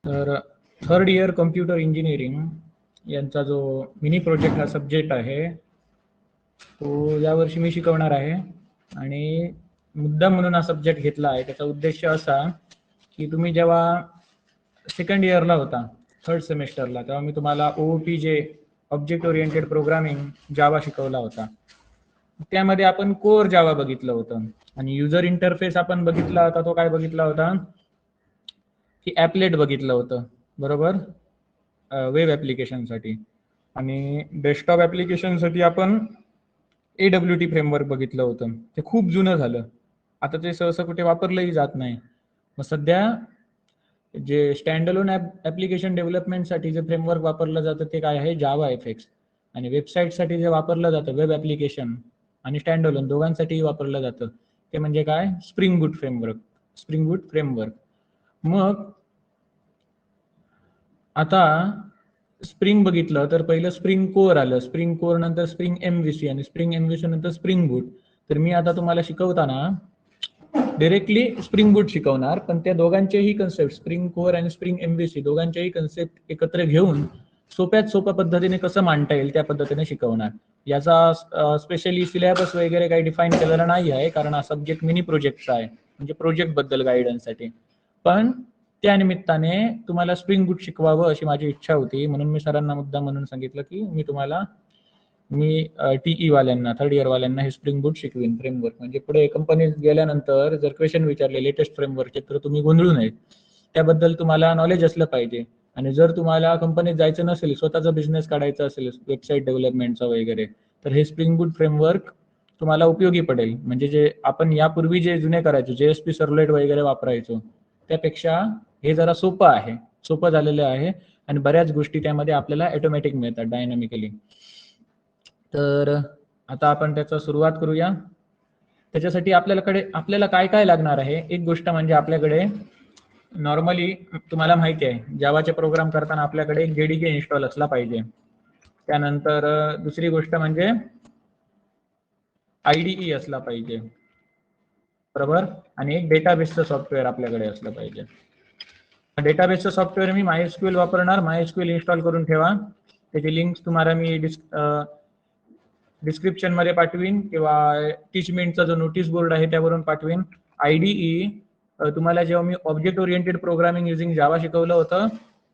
तर third year computer engineering यांचा जो मिनी प्रोजेक्ट हा सब्जेक्ट आहे तो यावर्षी मी शिकवणार आहे. आणि मुद्दाम म्हणून हा सब्जेक्ट घेतला आहे. त्याचा उद्देश असा की तुम्ही जेव्हा सेकंड इयरला होता, थर्ड सेमेस्टरला, तेव्हा मी तुम्हाला OOPJ ऑब्जेक्ट ओरिएंटेड प्रोग्रामिंग जावा शिकवला होता. त्यामध्ये आपण कोर जावा बघितलं होतं आणि युजर इंटरफेस आपण बघितला होता. तो काय बघितला होता की ॲपलेट बघितलं होतं, बरोबर, वेब ॲप्लिकेशनसाठी. आणि डेस्कटॉप ॲप्लिकेशनसाठी आपण AWT फ्रेमवर्क बघितलं होतं. ते खूप जुनं झालं, आता ते सहसा कुठे वापरलंही जात नाही. मग सध्या जे स्टँडअलोन ॲप्लिकेशन डेव्हलपमेंटसाठी जे फ्रेमवर्क वापरलं जातं ते काय आहे, जावा FX. आणि वेबसाईटसाठी जे वापरलं जातं वेब ॲप्लिकेशन आणि स्टँडअलोन दोघांसाठीही वापरलं जातं ते म्हणजे काय, स्प्रिंग बूट फ्रेमवर्क. मग आता स्प्रिंग बघितलं तर पहिलं स्प्रिंग कोर आलं, स्प्रिंग कोर नंतर स्प्रिंग MVC आणि स्प्रिंग MVC नंतर स्प्रिंग बूट. तर मी आता तुम्हाला शिकवताना डायरेक्टली स्प्रिंग बूट शिकवणार, पण त्या दोघांचेही कन्सेप्ट, स्प्रिंग कोर आणि स्प्रिंग MVC दोघांचेही कन्सेप्ट एकत्र घेऊन सोप्यात सोप्या पद्धतीने कसं मांडता येईल त्या पद्धतीने शिकवणार. याचा स्पेशली सिलेबस वगैरे काही डिफाईन केलेला नाही आहे, कारण हा सब्जेक्ट मिनी प्रोजेक्टचा आहे, म्हणजे प्रोजेक्ट बद्दल गायडन्ससाठी. पण त्या निमित्ताने तुम्हाला स्प्रिंग बूट शिकवावं अशी माझी इच्छा होती, म्हणून मी सरांना मुद्दा म्हणून सांगितलं की मी TE वाल्यांना, थर्ड इयर वाल्यांना हे स्प्रिंग बूट शिकवीन फ्रेमवर्क. म्हणजे पुढे कंपनीत गेल्यानंतर जर क्वेश्चन विचारले लेटेस्ट फ्रेमवर्कचे तर तुम्ही गोंधळू नये, त्याबद्दल तुम्हाला नॉलेज असलं पाहिजे. आणि जर तुम्हाला कंपनीत जायचं नसेल, स्वतःचा बिझनेस काढायचा असेल वेबसाईट डेव्हलपमेंटचा वगैरे, तर हे स्प्रिंग बूट फ्रेमवर्क तुम्हाला उपयोगी पडेल. म्हणजे जे आपण यापूर्वी जे जुने करायचो, JSP सर्वलेट वगैरे वापरायचो, त्यापेक्षा हे जरा सोपं झालेलं आहे आणि बऱ्याच गोष्टी त्यामध्ये आपल्याला ऑटोमॅटिक मिळतात डायनामिकली. तर आता आपण त्याचा सुरुवात करूया. त्याच्यासाठी आपल्याला काय काय लागणार आहे. एक गोष्ट म्हणजे आपल्याकडे नॉर्मली तुम्हाला माहिती आहे जावाचे प्रोग्राम करताना आपल्याकडे एक JDK इन्स्टॉल असला पाहिजे. त्यानंतर दुसरी गोष्ट म्हणजे IDE असला पाहिजे, बरोबर. आणि एक डेटाबेसचं सॉफ्टवेअर आपल्याकडे असलं पाहिजे. डेटाबेसचं सॉफ्टवेअर मी MySQL वापरणार. MySQL इन्स्टॉल करून ठेवा. त्याची लिंक तुम्हाला मी डिस्क्रिप्शन मध्ये पाठवीन किंवा टीचमेंटचा जो नोटीस बोर्ड आहे त्यावरून पाठवीन. IDE तुम्हाला जेव्हा मी ऑब्जेक्ट ओरिएंटेड प्रोग्रामिंग युझिंग जावा शिकवलं होतं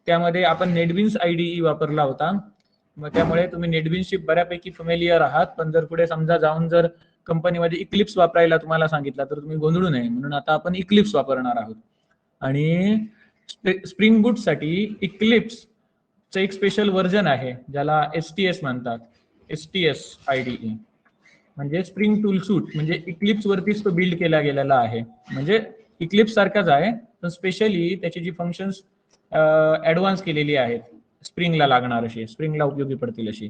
त्यामध्ये आपण नेटबीन्स IDE वापरला होता. मग त्यामुळे तुम्ही नेटबीन्सशी बऱ्यापैकी फॅमिलियर आहात. पण जर पुढे समजा जाऊन जर कंपनीमध्ये इक्लिप्स वापरायला तुम्हाला सांगितलं तर तुम्ही गोंधळू नये, म्हणून आता आपण इक्लिप्स वापरणार आहोत. आणि स्प्रिंग बूट साठी इक्लिप्सचं एक स्पेशल व्हर्जन आहे ज्याला STS म्हणतात, STS IDE म्हणजे स्प्रिंग टूल सूट. म्हणजे इक्लिप्स वरतीच तो बिल्ड केला गेलेला आहे. म्हणजे इक्लिप्स सारखाच आहे पण स्पेशली त्याची जी फंक्शन्स ऍडव्हान्स केलेली आहेत, स्प्रिंगला लागणार अशी, स्प्रिंगला उपयोगी पडतील अशी.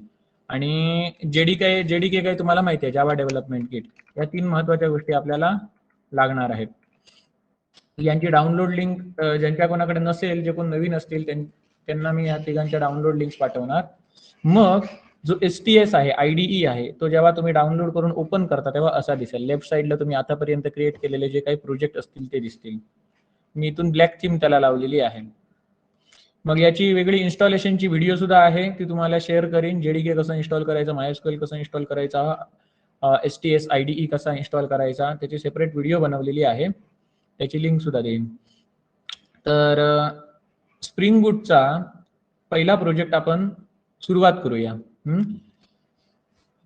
आणि जेडीके काय तुम्हाला माहिती आहे, जावा डेव्हलपमेंट किट. या 3 महत्वाच्या गोष्टी आपल्याला लागणार आहेत. यांची डाउनलोड लिंक ज्यांच्या कोणाकडे नसेल, जे कोण नवीन असतील त्यांना मी या तिघांच्या डाउनलोड लिंक्स पाठवणार. मग जो STS आहे, IDE आहे, तो जेव्हा तुम्ही डाउनलोड करून ओपन करता तेव्हा असा दिसेल. लेफ्ट साईडला तुम्ही आतापर्यंत क्रिएट केलेले जे काही प्रोजेक्ट असतील ते दिसतील. मी इथून ब्लॅक थीम त्याला लावलेली आहे. मग याची वेगळी इन्स्टॉलेशनची व्हिडिओ सुद्धा आहे, ती तुम्हाला शेअर करीन. JDK कसं इन्स्टॉल करायचं, MySQL कसं इन्स्टॉल करायचा, STS IDE कसा इन्स्टॉल करायचा, त्याची सेपरेट व्हिडिओ बनवलेली आहे, त्याची लिंक सुद्धा देईन. तर स्प्रिंग बूटचा पहिला प्रोजेक्ट आपण सुरुवात करूया.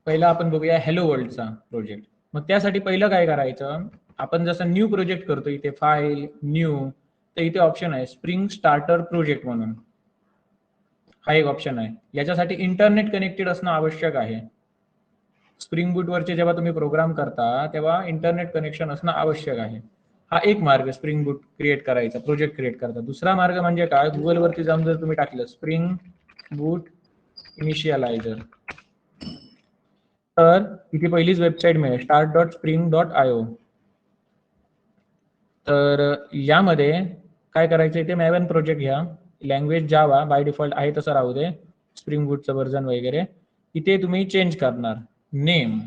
पहिला आपण बघूया हॅलो वर्ल्डचा प्रोजेक्ट. मग त्यासाठी पहिलं काय करायचं, आपण जसं न्यू प्रोजेक्ट करतो इथे फाईल न्यू, तर इथे ऑप्शन आहे स्प्रिंग स्टार्टर प्रोजेक्ट म्हणून, हा एक ऑप्शन आहे. याच्यासाठी इंटरनेट कनेक्टेड असणं आवश्यक आहे. स्प्रिंग बूट वरचे जेव्हा तुम्ही प्रोग्राम करता तेव्हा इंटरनेट कनेक्शन असणं आवश्यक आहे. हा एक मार्ग स्प्रिंग बूट क्रिएट करायचा, प्रोजेक्ट क्रिएट करता. दुसरा मार्ग म्हणजे काय, गुगल वरती जाऊन जर तुम्ही टाकलं स्प्रिंग बूट इनिशियलायझर, तर इथे पहिलीच वेबसाईट मिळेल start.spring.io. तर यामध्ये काय करायचं, इथे मॅवन प्रोजेक्ट घ्या, लँग्वेज जावा बाय डिफॉल्ट आहे तसं राहू दे, स्प्रिंग बूटचं व्हर्जन वगैरे. इथे तुम्ही चेंज करणार नेम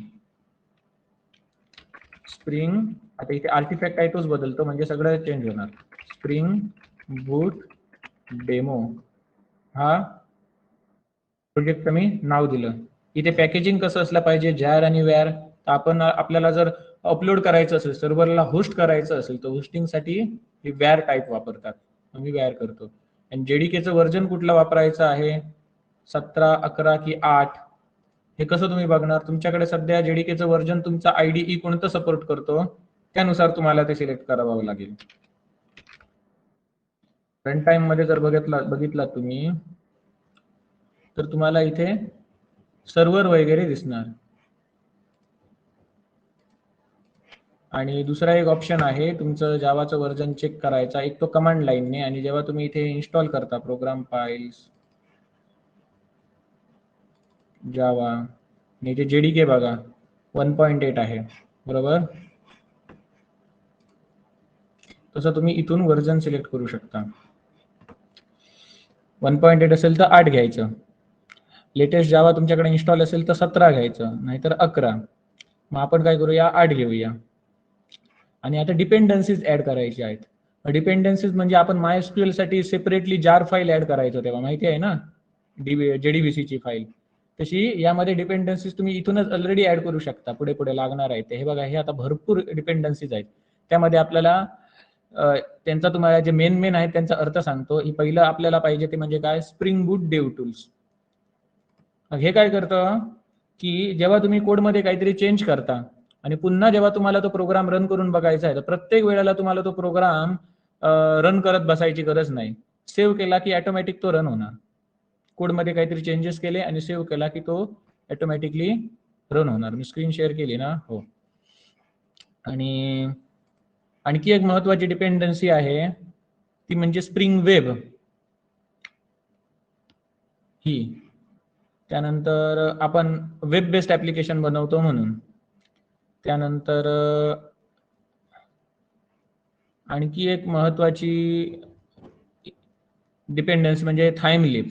स्प्रिंग, आता इथे आर्टिफॅक्ट आहे तोच बदलतो म्हणजे सगळं चेंज होणार, स्प्रिंग बूट डेमो हा प्रोजेक्टचं मी नाव दिलं. इथे पॅकेजिंग कसं असलं पाहिजे, जार आणि वॅर. आपण आपल्याला जर अपलोड करायचं असेल, सर्व्हरला होस्ट करायचं असेल, तर होस्टिंगसाठी हे वॅर टाईप वापरतात. मी वॅर करतो. आणि जेडीकेचं व्हर्जन कुठलं वापरायचं आहे, 17, 11 की 8, हे कसं तुम्ही बघणार? तुमच्याकडे सध्या जेडीकेचं व्हर्जन तुमचा IDE कोणतं सपोर्ट करतो त्यानुसार तुम्हाला ते सिलेक्ट करावं लागेल. रन टाइम मध्ये जर बघितला तुम्ही तर तुम्हाला इथे सर्व्हर वगैरे दिसणार. आणि दुसरा एक ऑप्शन आहे तुमचं जावाचं व्हर्जन चेक करायचा, एक तो कमांड लाईनने. आणि जेव्हा तुम्ही इथे इन्स्टॉल करता प्रोग्राम फाइल्स जावा, इथे जेडीके बघा 1.8 आहे, बरोबर. तसं तुम्ही इथून व्हर्जन सिलेक्ट करू शकता. 1.8 असेल तर 8 घ्यायचं. लेटेस्ट जावा तुमच्याकडे इन्स्टॉल असेल तर 17 घ्यायचं, नाहीतर 11. मग आपण काय करूया, 8 घेऊया. आणि आता डिपेंडन्सीज ऍड करायची आहेत. डिपेंडन्सीज म्हणजे आपण MySQL साठी सेपरेटली जार फाईल ऍड करायचो तेव्हा, माहिती आहे ना, JDBC ची फाईल. तशी यामध्ये डिपेंडन्सीज तुम्ही इथूनच ऑलरेडी ऍड करू शकता. पुढे पुढे लागणार आहे ते. हे बघा, हे आता भरपूर डिपेंडन्सीज आहेत. त्यामध्ये आपल्याला त्यांचा तुम्हाला जे मेन आहेत त्यांचा अर्थ सांगतो. ही पहिलं आपल्याला पाहिजे ते म्हणजे काय, स्प्रिंग बूट डेव टूल्स. हे काय करतं की जेव्हा तुम्ही कोडमध्ये काहीतरी चेंज करता आणि पुन्हा जेव्हा तुम्हाला तो प्रोग्राम रन करून बघायचा आहे, तर प्रत्येक वेळेला तुम्हाला तो प्रोग्राम रन करत बसायची गरज नाही. सेव्ह केला की ऑटोमॅटिक तो रन होणार. कोडमध्ये काहीतरी चेंजेस केले आणि सेव्ह केला की तो ऑटोमॅटिकली रन होणार. मी स्क्रीन शेअर केली ना, हो. आणि आणखी एक महत्वाची डिपेंडन्सी आहे ती म्हणजे स्प्रिंग वेब ही. त्यानंतर आपण वेब बेस्ड ऍप्लिकेशन बनवतो म्हणून. त्यानंतर आणखी एक महत्वाची डिपेंडन्सी म्हणजे थाइमलीप.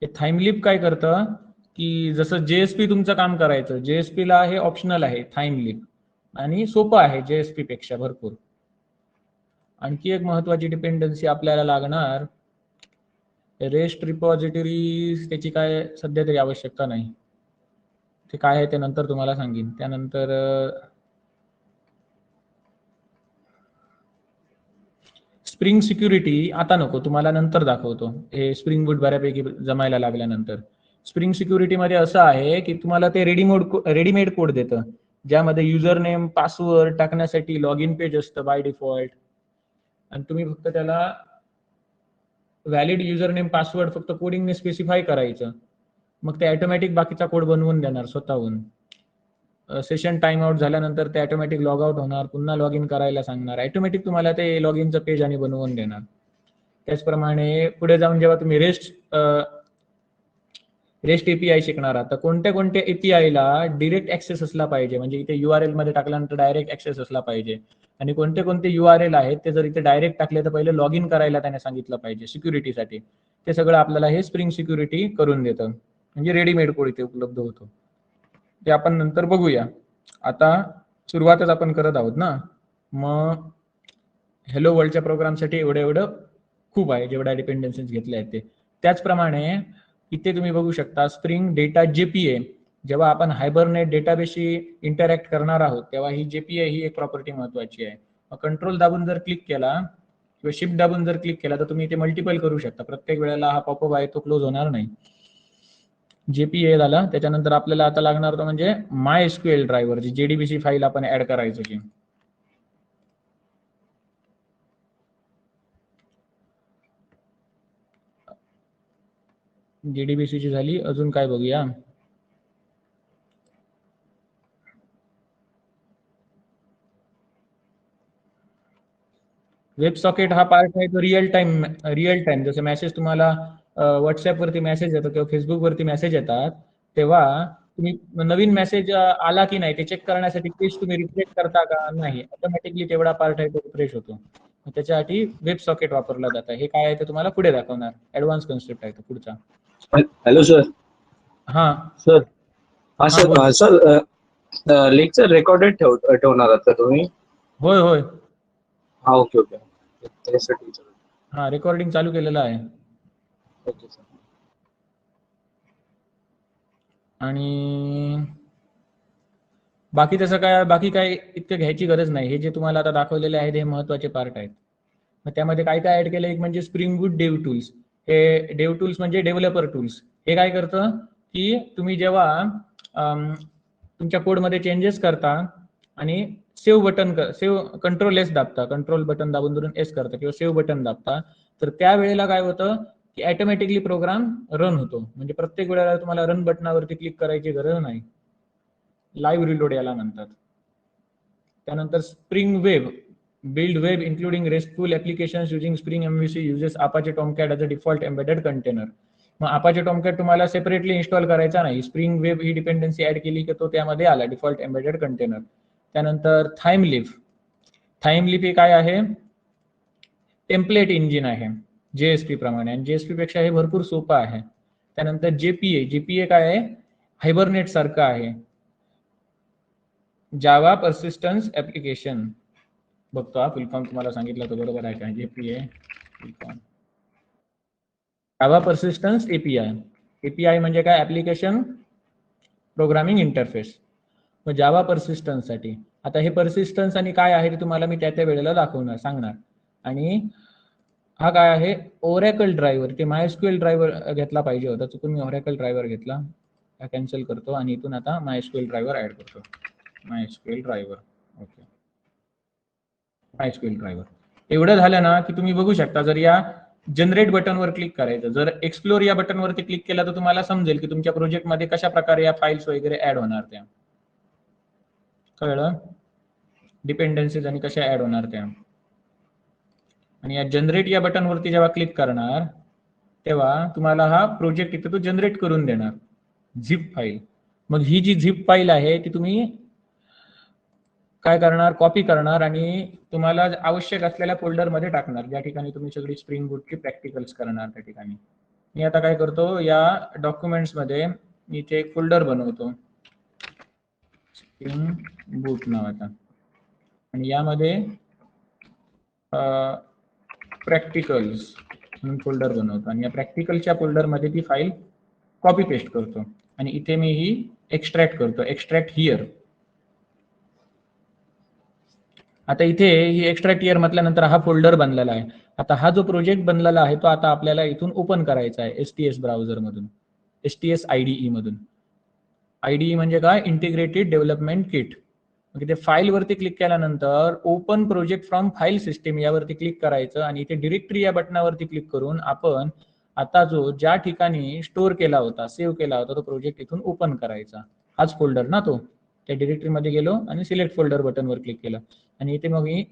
हे थाइमलीप काय करतं की जसं JSP तुमचं काम करायचं, JSP ला हे ऑप्शनल आहे थाइमलीप, आणि सोपं आहे JSP पेक्षा भरपूर. आणखी एक महत्वाची डिपेंडन्सी आपल्याला लागणार, रेस्ट रिपॉझिटरी. त्याची काय सध्या तरी आवश्यकता नाही, ते काय आहे ते नंतर तुम्हाला सांगेन. त्यानंतर स्प्रिंग सिक्युरिटी आता नको, तुम्हाला नंतर दाखवतो. हे स्प्रिंग बूट बऱ्यापैकी जमायला लागल्यानंतर. स्प्रिंग सिक्युरिटी मध्ये असं आहे की तुम्हाला ते रेडीमेड कोड देतं, ज्यामध्ये युजर नेम पासवर्ड टाकण्यासाठी लॉग इन पेज असतं बाय डिफॉल्ट. आणि तुम्ही फक्त त्याला व्हॅलिड युजर नेम पासवर्ड फक्त कोडिंगने स्पेसिफाय करायचं, मग ते ऑटोमॅटिक बाकीचा कोड बनवून देणार स्वतःहून. सेशन टाइम आउट झाल्यानंतर ते ऑटोमॅटिक लॉग आउट होणार, पुन्हा लॉग इन करायला सांगणार, ऑटोमॅटिक तुम्हाला ते लॉग इनचं पेज आणि बनवून देणार. त्याचप्रमाणे पुढे जाऊन जेव्हा तुम्ही रेस्ट API शिकणार आहात, तर कोणत्या API ला डिरेक्ट ऍक्सेस असला पाहिजे, म्हणजे इथे URL मध्ये टाकल्यानंतर डायरेक्ट ऍक्सेस असला पाहिजे. आणि कोणते URL आहेत ते जर इथे डायरेक्ट टाकले तर पहिले लॉग इन करायला त्याने सांगितलं पाहिजे सिक्युरिटीसाठी. ते सगळं आपल्याला हे स्प्रिंग सिक्युरिटी करून देतं, म्हणजे रेडीमेड कोड इथे उपलब्ध होतो. ते आपण नंतर बघूया. आता सुरुवातच आपण करत आहोत ना, मग हेलो वर्ल्डच्या प्रोग्रामसाठी एवढं खूप आहे, जेवढ्या डिपेंडन्सीज घेतल्या आहेत ते. त्याचप्रमाणे इथे तुम्ही बघू शकता स्प्रिंग डेटा JPA. जेव्हा आपण हायबरनेट डेटाबेसशी इंटरॅक्ट करणार आहोत तेव्हा ही JPA ही एक प्रॉपर्टी महत्वाची आहे. कंट्रोल दाबून जर क्लिक केला किंवा शिफ्ट दाबून जर क्लिक केला तर तुम्ही इथे मल्टिपल करू शकता. प्रत्येक वेळेला हा पॉपअप आहे तो क्लोज होणार नाही. JPA झाला. त्याच्यानंतर आपल्याला आता लागणार तो म्हणजे MySQL ड्रायव्हर, जी JDBC फाईल आपण ऍड करायचं की. JDBC ची झाली. अजून काय बघूया. वेब सॉकेट हा पार्ट आहे तो रिअल टाइम जसं मेसेज तुम्हाला व्हॉट्सअप वरती मेसेज येतो किंवा फेसबुक वरती मेसेज येतात, तेव्हा तुम्ही नवीन मेसेज आला की नाही ते चेक करण्यासाठी पेज तुम्ही रिफ्रेश करता का, नाही, ऑटोमॅटिकली तेवढा पार्ट आहे तो रिफ्रेश होतो. त्याच्यासाठी वेब सॉकेट वापरला जातं. हे काय आहे ते तुम्हाला पुढे दाखवणार. ऍडव्हान्स कन्सेप्ट आहे तो पुढचा. Hello sir. हा सर. हा हा बोल. सर, सर लेक्चर रेकॉर्डेड ठेवणार आहात का तुम्ही? होय होय. हा, ओके ओके, त्यासाठी. हा रेकॉर्डिंग चालू केलेलं आहे. Okay sir. आणि बाकी तसं काय, बाकी काय इतकं घ्यायची गरज नाही. हे जे तुम्हाला आता दाखवलेले आहेत हे महत्त्वाचे पार्ट आहेत. मग त्यामध्ये काय काय ऍड केलं, एक म्हणजे स्प्रिंग बूट डेव टूल्स. हे डेव टूल्स म्हणजे डेव्हलपर टूल्स. हे काय करतं की तुम्ही जेव्हा तुमच्या कोडमध्ये चेंजेस करता आणि सेव्ह कंट्रोल एस दाबता, कंट्रोल बटन दाबून धरून एस करता किंवा सेव्ह बटन दाबता, तर त्यावेळेला काय होतं की ऑटोमॅटिकली प्रोग्राम रन होतो. म्हणजे प्रत्येक वेळेला तुम्हाला रन बटनावरती क्लिक करायची गरज नाही. लाईव्ह रिलोड याला म्हणतात. त्यानंतर spring web build web including RESTful applications using Spring MVC uses Apache Tomcat as a default embedded container. मग Apache Tomcat तुम्हाला सेपरेटली इन्स्टॉल करायचा नाही. स्प्रिंग वेब ही डिपेंडन्सी ऍड केली की तो त्यामध्ये आला डिफॉल्ट एम्बेडेड कंटेनर. त्यानंतर थाईमलीफ हे काय आहे, टेम्पलेट इंजिन आहे JSP प्रमाणे, आणि JSP पेक्षा हे भरपूर सोपं आहे. त्यानंतर JPA काय आहे, हायबरनेट सारखं आहे. जावा पर्सिस्टन्स ऍप्लिकेशन बघतो हा फुल फॉर्म तुम्हाला सांगितलं तो बरोबर आहे का. JPA फुल फॉर्म जावा पर्सिस्टन्स API म्हणजे काय, ऍप्लिकेशन प्रोग्रामिंग इंटरफेस. मग जावा पर्सिस्टन्स साठी आता हे पर्सिस्टन्स आणि काय आहे ते तुम्हाला मी त्या वेळेला सांगणार. आणि हा काय आहे, ओरॅकल ड्रायव्हर. ते MySQL ड्रायव्हर घेतला पाहिजे होता, चुकून मी ओरॅकल ड्रायव्हर घेतला. कॅन्सल करतो आणि इथून आता MySQL ड्रायव्हर ऍड करतो. MySQL driver, okay. MySQL driver एवढं झालं ना की तुम्ही बघू शकता, जर या जनरेट बटनवर क्लिक करायचं, जर एक्सप्लोर या बटनवरती क्लिक केलं तर तुम्हाला समजेल की तुमच्या प्रोजेक्टमध्ये कशा प्रकारे या फाईल्स वगैरे ऍड होणार. त्या कळलं, डिपेंडन्सीज आणि कशा ऍड होणार त्या. आणि या जनरेट या बटनवरती जेव्हा क्लिक करणार तेव्हा तुम्हाला हा प्रोजेक्ट इथे तो जनरेट करून देणार, झिप फाईल. मग ही जी झिप फाईल आहे ती तुम्ही काय करणार, कॉपी करणार आणि तुम्हाला आवश्यक असलेल्या फोल्डरमध्ये टाकणार, ज्या ठिकाणी तुम्ही सगळी स्प्रिंग बूटची प्रॅक्टिकल्स करणार त्या ठिकाणी. मी आता काय करतो, या डॉक्युमेंट्समध्ये मी इथे एक फोल्डर बनवतो स्प्रिंग बूट नावाचा, आणि यामध्ये प्रॅक्टिकल्स म्हणून फोल्डर बनवतो, आणि या प्रॅक्टिकलच्या फोल्डरमध्ये ती फाईल कॉपी पेस्ट करतो आणि इथे मी ही एक्स्ट्रॅक्ट करतो, एक्स्ट्रॅक्ट हिअर. आता इथे ही एक्स्ट्रॅक्ट हिअर म्हटल्यानंतर हा फोल्डर बनलेला आहे. आता हा जो प्रोजेक्ट बनलेला आहे तो आता आपल्याला इथून ओपन करायचा आहे STS ब्राउझर मधून, STS IDE मधून. IDE म्हणजे काय, इंटिग्रेटेड डेव्हलपमेंट किट. मग इथे फाईल वरती क्लिक केल्यानंतर open project from file system यावरती क्लिक करायचं आणि इथे डिरेक्टरी या बटनावरती क्लिक करून आपण आता जो ज्या ठिकाणी स्टोअर केला होता, सेव्ह केला होता तो प्रोजेक्ट इथून ओपन करायचा. हाच फोल्डर ना तो. त्या डिरेक्टरीमध्ये गेलो आणि सिलेक्ट फोल्डर बटनवर क्लिक केलं आणि इथे मग मी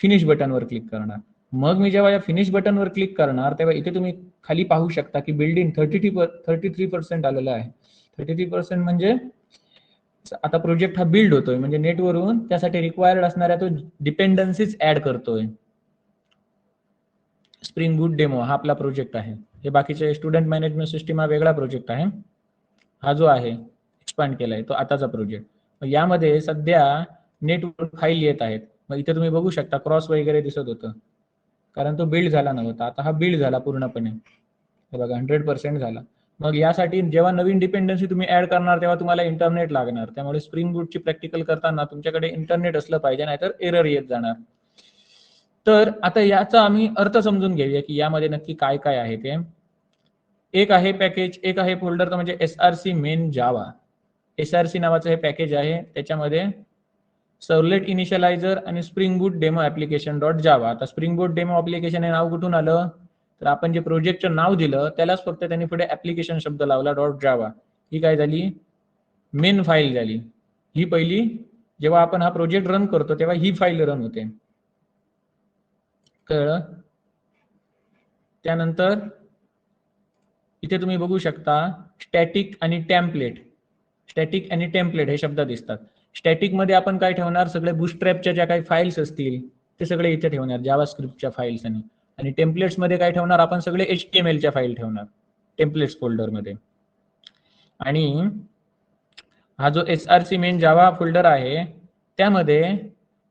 फिनिश बटनवर क्लिक करणार. मग मी जेव्हा या फिनिश बटनवर क्लिक करणार तेव्हा इथे तुम्ही खाली पाहू शकता की बिल्डिंग 33% आलेलं आहे. 33% म्हणजे आता प्रोजेक्ट हा बिल्ड होतोय, म्हणजे नेटवरून त्यासाठी रिक्वायर्ड असणाऱ्या तो डिपेंडन्सीज ऍड करतोय. स्प्रिंग बूट डेमो हा आपला प्रोजेक्ट आहे. हे बाकीचे स्टुडंट मॅनेजमेंट सिस्टीम हा वेगळा प्रोजेक्ट आहे. हा जो आहे एक्सपांड केलाय तो आताचा प्रोजेक्ट. यामध्ये सध्या नेटवर फाईल येत आहेत. मग इथे तुम्ही बघू शकता क्रॉस वगैरे दिसत होतं, कारण तो बिल्ड झाला नव्हता. आता हा बिल्ड झाला पूर्णपणे, हे बघा 100% झाला. मग यासाठी जेव्हा नवीन डिपेंडन्सी तुम्ही ऍड करणार तेव्हा तुम्हाला इंटरनेट लागणार. त्यामुळे स्प्रिंग बूटची प्रॅक्टिकल करताना तुमच्याकडे इंटरनेट असलं पाहिजे, नाहीतर एरर येत जाणार. तर आता याचा आम्ही अर्थ समजून घेऊया की यामध्ये नक्की काय काय आहे ते. एक आहे पॅकेज, एक आहे फोल्डर, तर म्हणजे SRC मेन जावा. SRC नावाचं हे पॅकेज आहे. त्याच्यामध्ये सर्वलेट इनिशियलायझर आणि spring Boot demo application dot जावा. आता स्प्रिंग बूट डेमो ऍप्लिकेशन हे नाव कुठून आलं, तर आपण जे प्रोजेक्टचं नाव दिलं त्यालाच फक्त त्यांनी पुढे ऍप्लिकेशन शब्द लावला डॉट जावा. ही काय झाली, मेन फाईल झाली. ही पहिली जेव्हा आपण हा प्रोजेक्ट रन करतो तेव्हा ही फाईल रन होते, कळलं. त्यानंतर इथे तुम्ही बघू शकता स्टॅटिक आणि टेम्पलेट. स्टॅटिक आणि टेम्पलेट हे शब्द दिसतात. स्टॅटिक मध्ये आपण काय ठेवणार, सगळे बुटस्ट्रॅपच्या ज्या काही फाईल्स असतील ते सगळे इथे ठेवणार, जावास्क्रिप्टच्या फाईल्स. आणि टेम्पलेट्स मध्ये काय ठेवणार, आपण सगळे HTML च्या फाईल ठेवणार टेम्पलेट्स फोल्डर मध्ये. आणि हा जो SRC मेन जावा फोल्डर आहे त्यामध्ये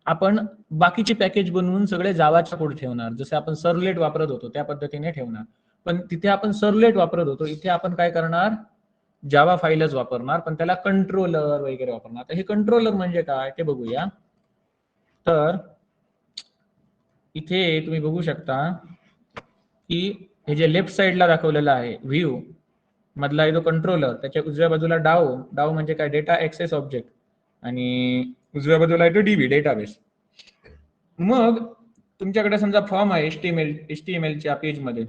आपण बाकीचे पॅकेज बनवून सगळे जावाचा कोड ठेवणार, जसे आपण सर्वलेट वापरत होतो त्या पद्धतीने ठेवणार. पण तिथे आपण सर्वलेट वापरत होतो, इथे आपण काय करणार, जावा फाईलच वापरणार, पण त्याला कंट्रोलर वगैरे वापरणार. तर हे कंट्रोलर म्हणजे काय ते बघूया. तर इथे तुम्ही बघू शकता की हे जे लेफ्ट साइडला दाखवलेलं आहे व्ह्यू मधला आहे तो कंट्रोलर, त्याच्या उजव्या बाजूला डाव, डाव म्हणजे काय, डेटा ऍक्सेस ऑब्जेक्ट, आणि उजव्या बाजूला आहे तो डीबी, डेटाबेस. मग तुमच्याकडे समजा फॉर्म आहे HTML च्या पेजमध्ये,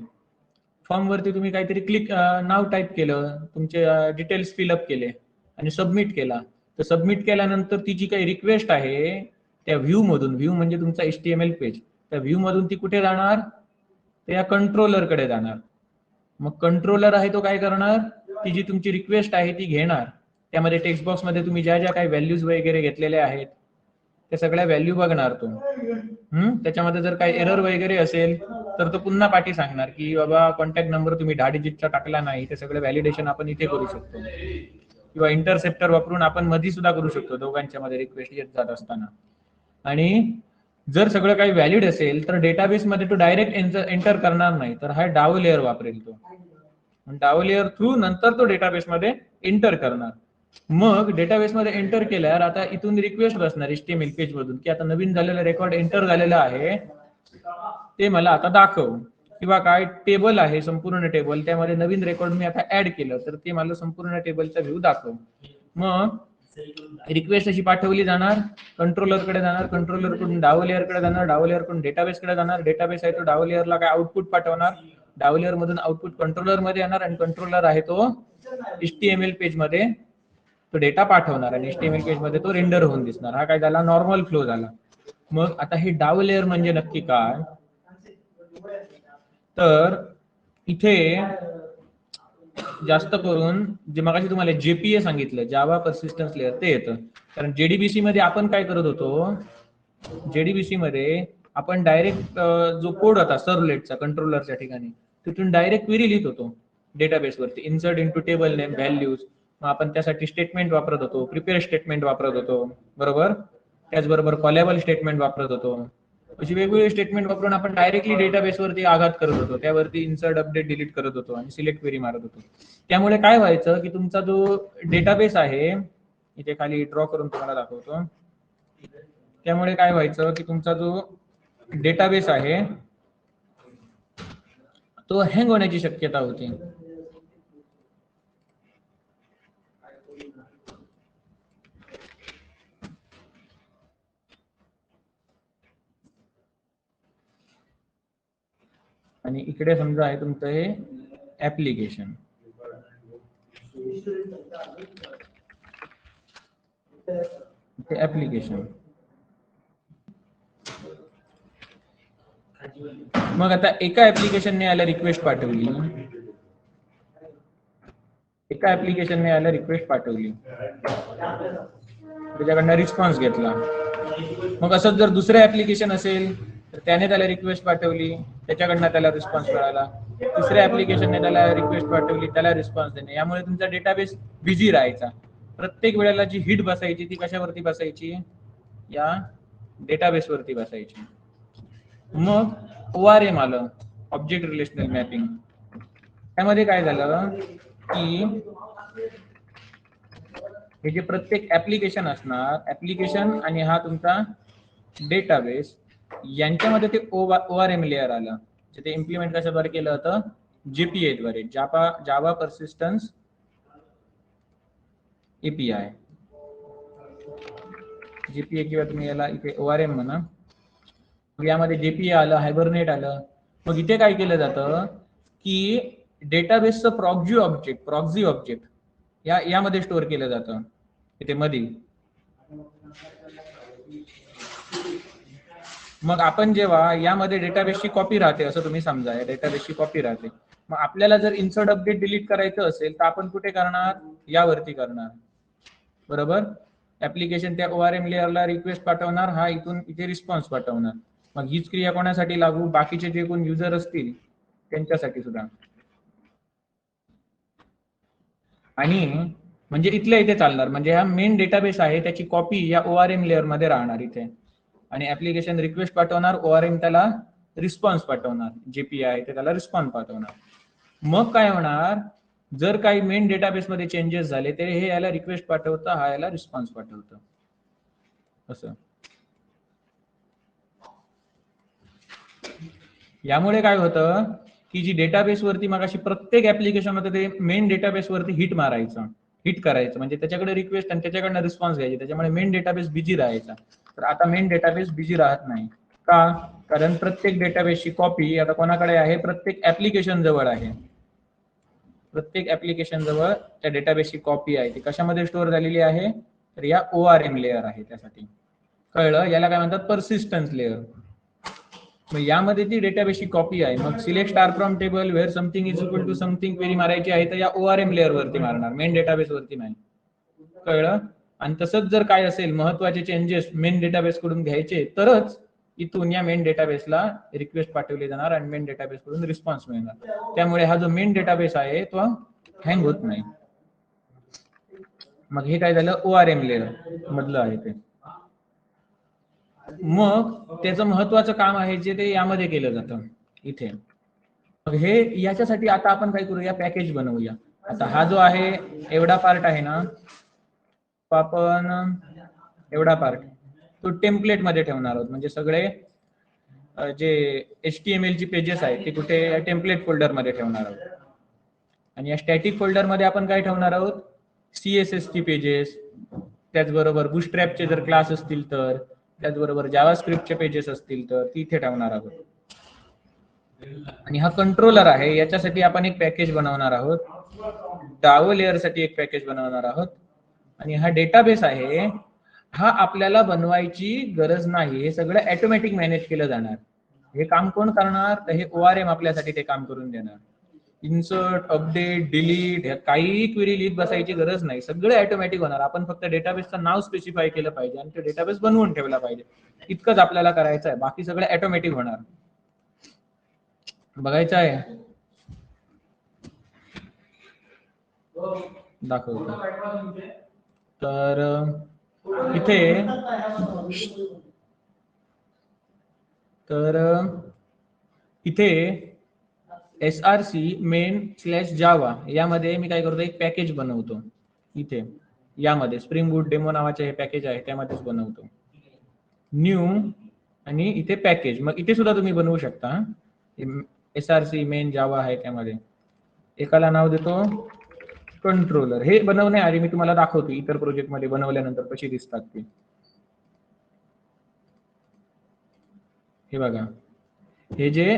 फॉर्म वरती तुम्ही काहीतरी नाव टाईप केलं, तुमचे डिटेल्स फिलअप केले आणि सबमिट केला. तर सबमिट केल्यानंतर ती जी काही रिक्वेस्ट आहे त्या व्ह्यू मधून, व्ह्यू म्हणजे तुमचा HTML पेज, त्या व्ह्यू मधून ती कुठे जाणार, त्या कंट्रोलरकडे जाणार. मग कंट्रोलर आहे तो काय करणार, ती जी तुमची रिक्वेस्ट आहे ती घेणार, त्यामध्ये टेक्स्ट बॉक्स मध्ये तुम्ही ज्या ज्या काही व्हॅल्यूज वगैरे घेतलेल्या आहेत त्या सगळ्या व्हॅल्यू बघणार तो. त्याच्यामध्ये जर काही एरर वगैरे असेल तर तो पुन्हा पाठी सांगणार की बाबा कॉन्टॅक्ट नंबर तुम्ही 10 डिजिटचा टाकला नाही, ते सगळं व्हॅलिडेशन आपण इथे करू शकतो, किंवा इंटरसेप्टर वापरून आपण मध्ये सुद्धा करू शकतो दोघांच्या मध्ये रिक्वेस्ट येत जात असताना. आणि जर सगळं काही व्हॅलिड असेल तर डेटाबेस मध्ये तो डायरेक्ट एंटर करणार नाही, तर हा डाव लेअर वापरेल तो. डाव लेअर थ्रू नंतर तो डेटाबेस मध्ये एंटर करणार. मग डेटाबेस मध्ये एंटर केल्यावर आता इथून रिक्वेस्ट बसणार HTML पेज मधून की आता नवीन झालेलं रेकॉर्ड एंटर झालेलं आहे ते मला आता दाखव, किंवा काय टेबल आहे संपूर्ण टेबल, त्यामध्ये नवीन रेकॉर्ड मी आता ऍड केलं तर ते मला संपूर्ण टेबलचा व्ह्यू दाखव. मग रिक्वेस्ट अशी पाठवली जाणार, कंट्रोलरकडे जाणार, कंट्रोलरकडून डाव लेअरकडे जाणार, डाव लेअरकडून डेटाबेसकडे जाणार, डेटाबेस आहे तो डाव लेअरला काय आउटपुट पाठवणार, डाव लेअर मधून आउटपुट कंट्रोलर मध्ये येणार, आणि कंट्रोलर आहे तो HTML पेज मध्ये तो डेटा पाठवणार आणि HTML पेज मध्ये तो रेंडर होऊन दिसणार. हा काय झाला, नॉर्मल फ्लो झाला. मग आता हे डाव लेअर म्हणजे नक्की काय, तर इथे जास्त करून जे मगाशी तुम्हाला JPA सांगितलं, जावा पर्सिस्टन्स लेअर, ते येतं. कारण JDBC मध्ये आपण काय करत होतो, JDBC मध्ये आपण डायरेक्ट जो कोड होता सर्वलेटचा कंट्रोलरच्या ठिकाणी, तिथून डायरेक्ट क्वेरी लिहित होतो डेटाबेस वरती, insert into table name values. मग आपण त्यासाठी स्टेटमेंट वापरत होतो, प्रिपेअर स्टेटमेंट वापरत होतो, बरोबर. त्याचबरोबर कॉलेबल स्टेटमेंट वापरत होतो. अशी वेगवेगळी स्टेटमेंट वापरून आपण डायरेक्टली डेटाबेस वरती आघात करत होतो, त्यावरती इन्सर्ट अपडेट डिलीट करत होतो आणि सिलेक्ट क्वेरी मारत होतो. त्यामुळे काय व्हायचं की तुमचा जो डेटाबेस आहे, इथे खाली ड्रॉ करून तुम्हाला दाखवतो, त्यामुळे काय व्हायचं की तुमचा जो डेटाबेस आहे तो हँग होण्याची शक्यता होती. आणि इकडे समजा आहे तुमचं हे ऍप्लिकेशन, ऍप्लिकेशन. मग आता एका ऍप्लिकेशनने याला रिक्वेस्ट पाठवली, एका ऍप्लिकेशनने याला रिक्वेस्ट पाठवली, त्याच्याकडनं रिस्पॉन्स घेतला. मग असंच जर दुसरं ऍप्लिकेशन असेल तर त्याने त्याला रिक्वेस्ट पाठवली, त्याच्याकडनं त्याला रिस्पॉन्स मिळाला, तिसऱ्या ऍप्लिकेशनने त्याला रिक्वेस्ट पाठवली, त्याला रिस्पॉन्स देणे. यामुळे तुमचा डेटाबेस बिझी राहायचा. प्रत्येक वेळेला जी हिट बसायची ती कशावरती बसायची, या डेटाबेस वरती बसायची. मग ORM आलं, ऑब्जेक्ट रिलेशनल मॅपिंग. त्यामध्ये काय झालं की हे जे प्रत्येक ऍप्लिकेशन असणार, ऍप्लिकेशन आणि हा तुमचा डेटाबेस, यांच्यामध्ये ते ORM लेअर आलं. ते इम्प्लिमेंट कशाद्वारे केलं होतं, JPA द्वारे, जावा पर्सिस्टन्स API, JPA, किंवा तुम्ही याला इथे ORM म्हणा. मग यामध्ये JPA आलं, हायबरनेट आलं. मग इथे काय केलं जातं की डेटाबेसचं प्रॉक्झी ऑब्जेक्ट यामध्ये स्टोअर केलं जातं इथे मध्ये. मग आपण जेव्हा यामध्ये डेटाबेसची कॉपी राहते असं तुम्ही समजा, डेटाबेसची कॉपी राहते, मग आपल्याला जर इन्सर्ट अपडेट डिलीट करायचं असेल तर आपण कुठे करणार, यावरती करणार, बरोबर. ऍप्लिकेशन त्या ORM लेअरला रिक्वेस्ट पाठवणार, हा इथून इथे रिस्पॉन्स पाठवणार. मग हीच क्रिया कोणासाठी लागू, बाकीचे जे कोण युजर असतील त्यांच्यासाठी सुद्धा. आणि म्हणजे इथल्या इथे चालणार, म्हणजे हा मेन डेटाबेस आहे त्याची कॉपी या ORM लेअर मध्ये राहणार इथे. आणि ऍप्लिकेशन रिक्वेस्ट पाठवणार, ORM त्याला रिस्पॉन्स पाठवणार, JPI आहे ते त्याला रिस्पॉन्स पाठवणार. मग काय होणार, जर काही मेन डेटाबेस मध्ये चेंजेस झाले ते हे याला रिक्वेस्ट पाठवतं, हा याला रिस्पॉन्स पाठवतं. असं यामुळे काय होतं की जी डेटाबेस वरती मगाशी प्रत्येक ऍप्लिकेशन मध्ये ते मेन डेटाबेस वरती हिट करायचं म्हणजे त्याच्याकडे रिक्वेस्ट आणि त्याच्याकडनं रिस्पॉन्स घ्यायचे, त्याच्यामुळे मेन डेटाबेस बिझी राहायचा. तर आता मेन डेटाबेस बिझी राहत नाही का, कारण प्रत्येक डेटाबेसची कॉपी आता कोणाकडे आहे, प्रत्येक ऍप्लिकेशन जवळ आहे. प्रत्येक ऍप्लिकेशन जवळ त्या डेटाबेसची कॉपी आहे. ती कशामध्ये स्टोअर झालेली आहे, तर या ORM लेअर आहे. त्यासाठी कळलं, याला काय म्हणतात, परसिस्टन्स लेअर. मग यामध्ये ती डेटाबेसची कॉपी आहे. मग select star from table where something is equal to something query मारायची आहे तर या ORM लेअर वरती मारणार, मेन डेटाबेस वरती नाही. कळलं. आणि तसंच जर काय असेल महत्वाचे चेंजेस मेन डेटाबेस कडून घ्यायचे तरच इथून या मेन डेटाबेसला रिक्वेस्ट पाठवली जाणार आणि मेन डेटाबेस कडून रिस्पॉन्स मिळणार. त्यामुळे हा जो मेन डेटाबेस आहे तो हँग होत नाही. मग हे काय झालं, ORM लेअर मधलं आहे ते. मग त्याचं महत्वाचं काम आहे जे ते यामध्ये केलं जातं इथे. मग हे याच्यासाठी आता आपण काय करूया, पॅकेज बनवूया. आता हा जो आहे एवढा पार्ट आहे ना, आपण एवढा पार्ट तो टेम्पलेट मध्ये ठेवणार आहोत. म्हणजे सगळे जे HTML ची पेजेस आहेत ते कुठे, टेम्पलेट फोल्डर मध्ये ठेवणार आहोत. आणि या स्टॅटिक फोल्डर मध्ये आपण काय ठेवणार आहोत, CSS ची पेजेस, त्याचबरोबर बूटस्ट्रॅपचे जर क्लास असतील तर, त्याचबरोबर जावास्क्रिप्टचे पेजेस असतील तर तिथे ठेवणार आहोत. आणि हा कंट्रोलर आहे, याच्यासाठी आपण एक पॅकेज बनवणार आहोत. DAO लेअर साठी एक पॅकेज बनवणार आहोत. आणि हा डेटाबेस आहे, हा आपल्याला बनवायची गरज नाही, हे सगळं ऑटोमॅटिक मॅनेज केलं जाणार. हे काम कोण करणार, तर हे ORM आपल्यासाठी ते काम करून देणार. इन्सर्ट, अपडेट, डिलीट, काही क्वेरी लिहित बसायची गरज नाही, सगळं ऑटोमॅटिक होणार. आपण फक्त डेटाबेसचं नाव स्पेसिफाय केलं पाहिजे आणि ते डेटाबेस बनवून ठेवला पाहिजे, इतकंच आपल्याला करायचं आहे. बाकी सगळं ऑटोमॅटिक होणार. बघायचं आहे, दाखवतो. तर इथे SRC main/java यामध्ये मी काय करतो, एक पॅकेज बनवतो. इथे यामध्ये स्प्रिंग बूट डेमो नावाचे हे पॅकेज आहे, त्यामध्येच बनवतो. न्यू आणि इथे पॅकेज. मग इथे सुद्धा तुम्ही बनवू शकता. SRC मेन जावा आहे, त्यामध्ये एकाला नाव देतो कंट्रोलर. हे बनवण्याआधी मी तुम्हाला दाखवतो इतर प्रोजेक्ट मध्ये बनवल्यानंतर कशी दिसतात ते. हे बघा, हे जे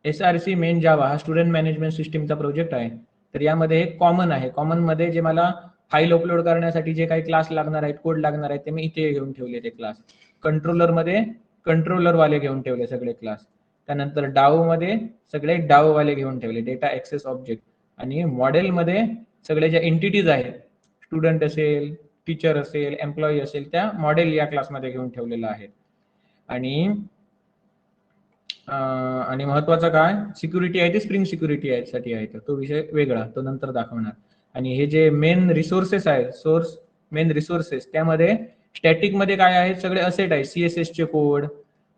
SRC मेन जावा हा स्टुडंट मॅनेजमेंट सिस्टीमचा प्रोजेक्ट आहे. तर यामध्ये एक कॉमन आहे. कॉमन मध्ये जे मला फाईल अपलोड करण्यासाठी जे काही क्लास लागणार आहेत, कोड लागणार आहेत, ते मी इथे घेऊन ठेवले ते क्लास. कंट्रोलर मध्ये कंट्रोलर वाले घेऊन ठेवले सगळे क्लास. त्यानंतर डाओ मध्ये सगळे डाओ वाले घेऊन ठेवले, डेटा ऍक्सेस ऑब्जेक्ट. आणि मॉडेल मध्ये सगळे ज्या एंटिटीज आहेत, स्टुडंट असेल, टीचर असेल, एम्प्लॉई असेल, त्या मॉडेल या क्लासमध्ये घेऊन ठेवलेलं आहे. आणि महत्वाचं काय, सिक्युरिटी आहे ते स्प्रिंग सिक्युरिटी आहे साठी आहे, तर तो विषय वेगळा, तो नंतर दाखवणार. आणि हे जे मेन रिसोर्सेस आहेत, मेन रिसोर्सेस, त्यामध्ये स्टॅटिक मध्ये काय आहेत, सगळे असेट आहे, CSS चे कोड,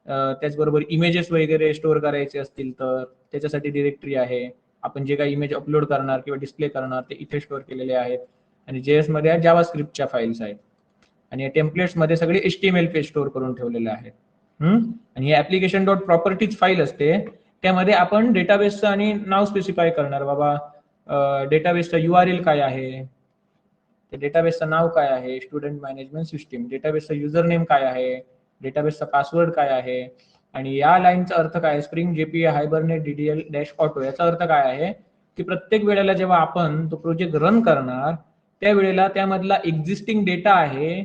त्याचबरोबर इमेजेस वगैरे स्टोअर करायचे असतील तर त्याच्यासाठी डिरेक्टरी आहे. आपण जे काही इमेज अपलोड करणार किंवा डिस्प्ले करणार ते इथे स्टोअर केलेले आहेत. आणि JS मध्ये जावास्क्रिप्टच्या फाईल्स आहेत. आणि टेम्पलेट्स मध्ये सगळे HTML पेज स्टोअर करून ठेवलेले आहेत. आणि ऍप्लिकेशन डॉट प्रॉपर्टीज फाईल असते, त्यामध्ये आपण डेटाबेसचं आणि नाव स्पेसिफाय करणार. बाबा डेटाबेसचा URL काय आहे, डेटाबेसचं नाव काय आहे, स्टुडंट मॅनेजमेंट सिस्टीम. डेटाबेसचा युजर नेम काय आहे, डेटाबेसचा पासवर्ड काय आहे. आणि या लाईनचा अर्थ काय, spring JPA Hibernate DDL dash auto. याचा अर्थ काय आहे की प्रत्येक वेळेला जेव्हा आपण तो प्रोजेक्ट रन करणार त्यावेळेला त्यामधला एक्झिस्टिंग डेटा आहे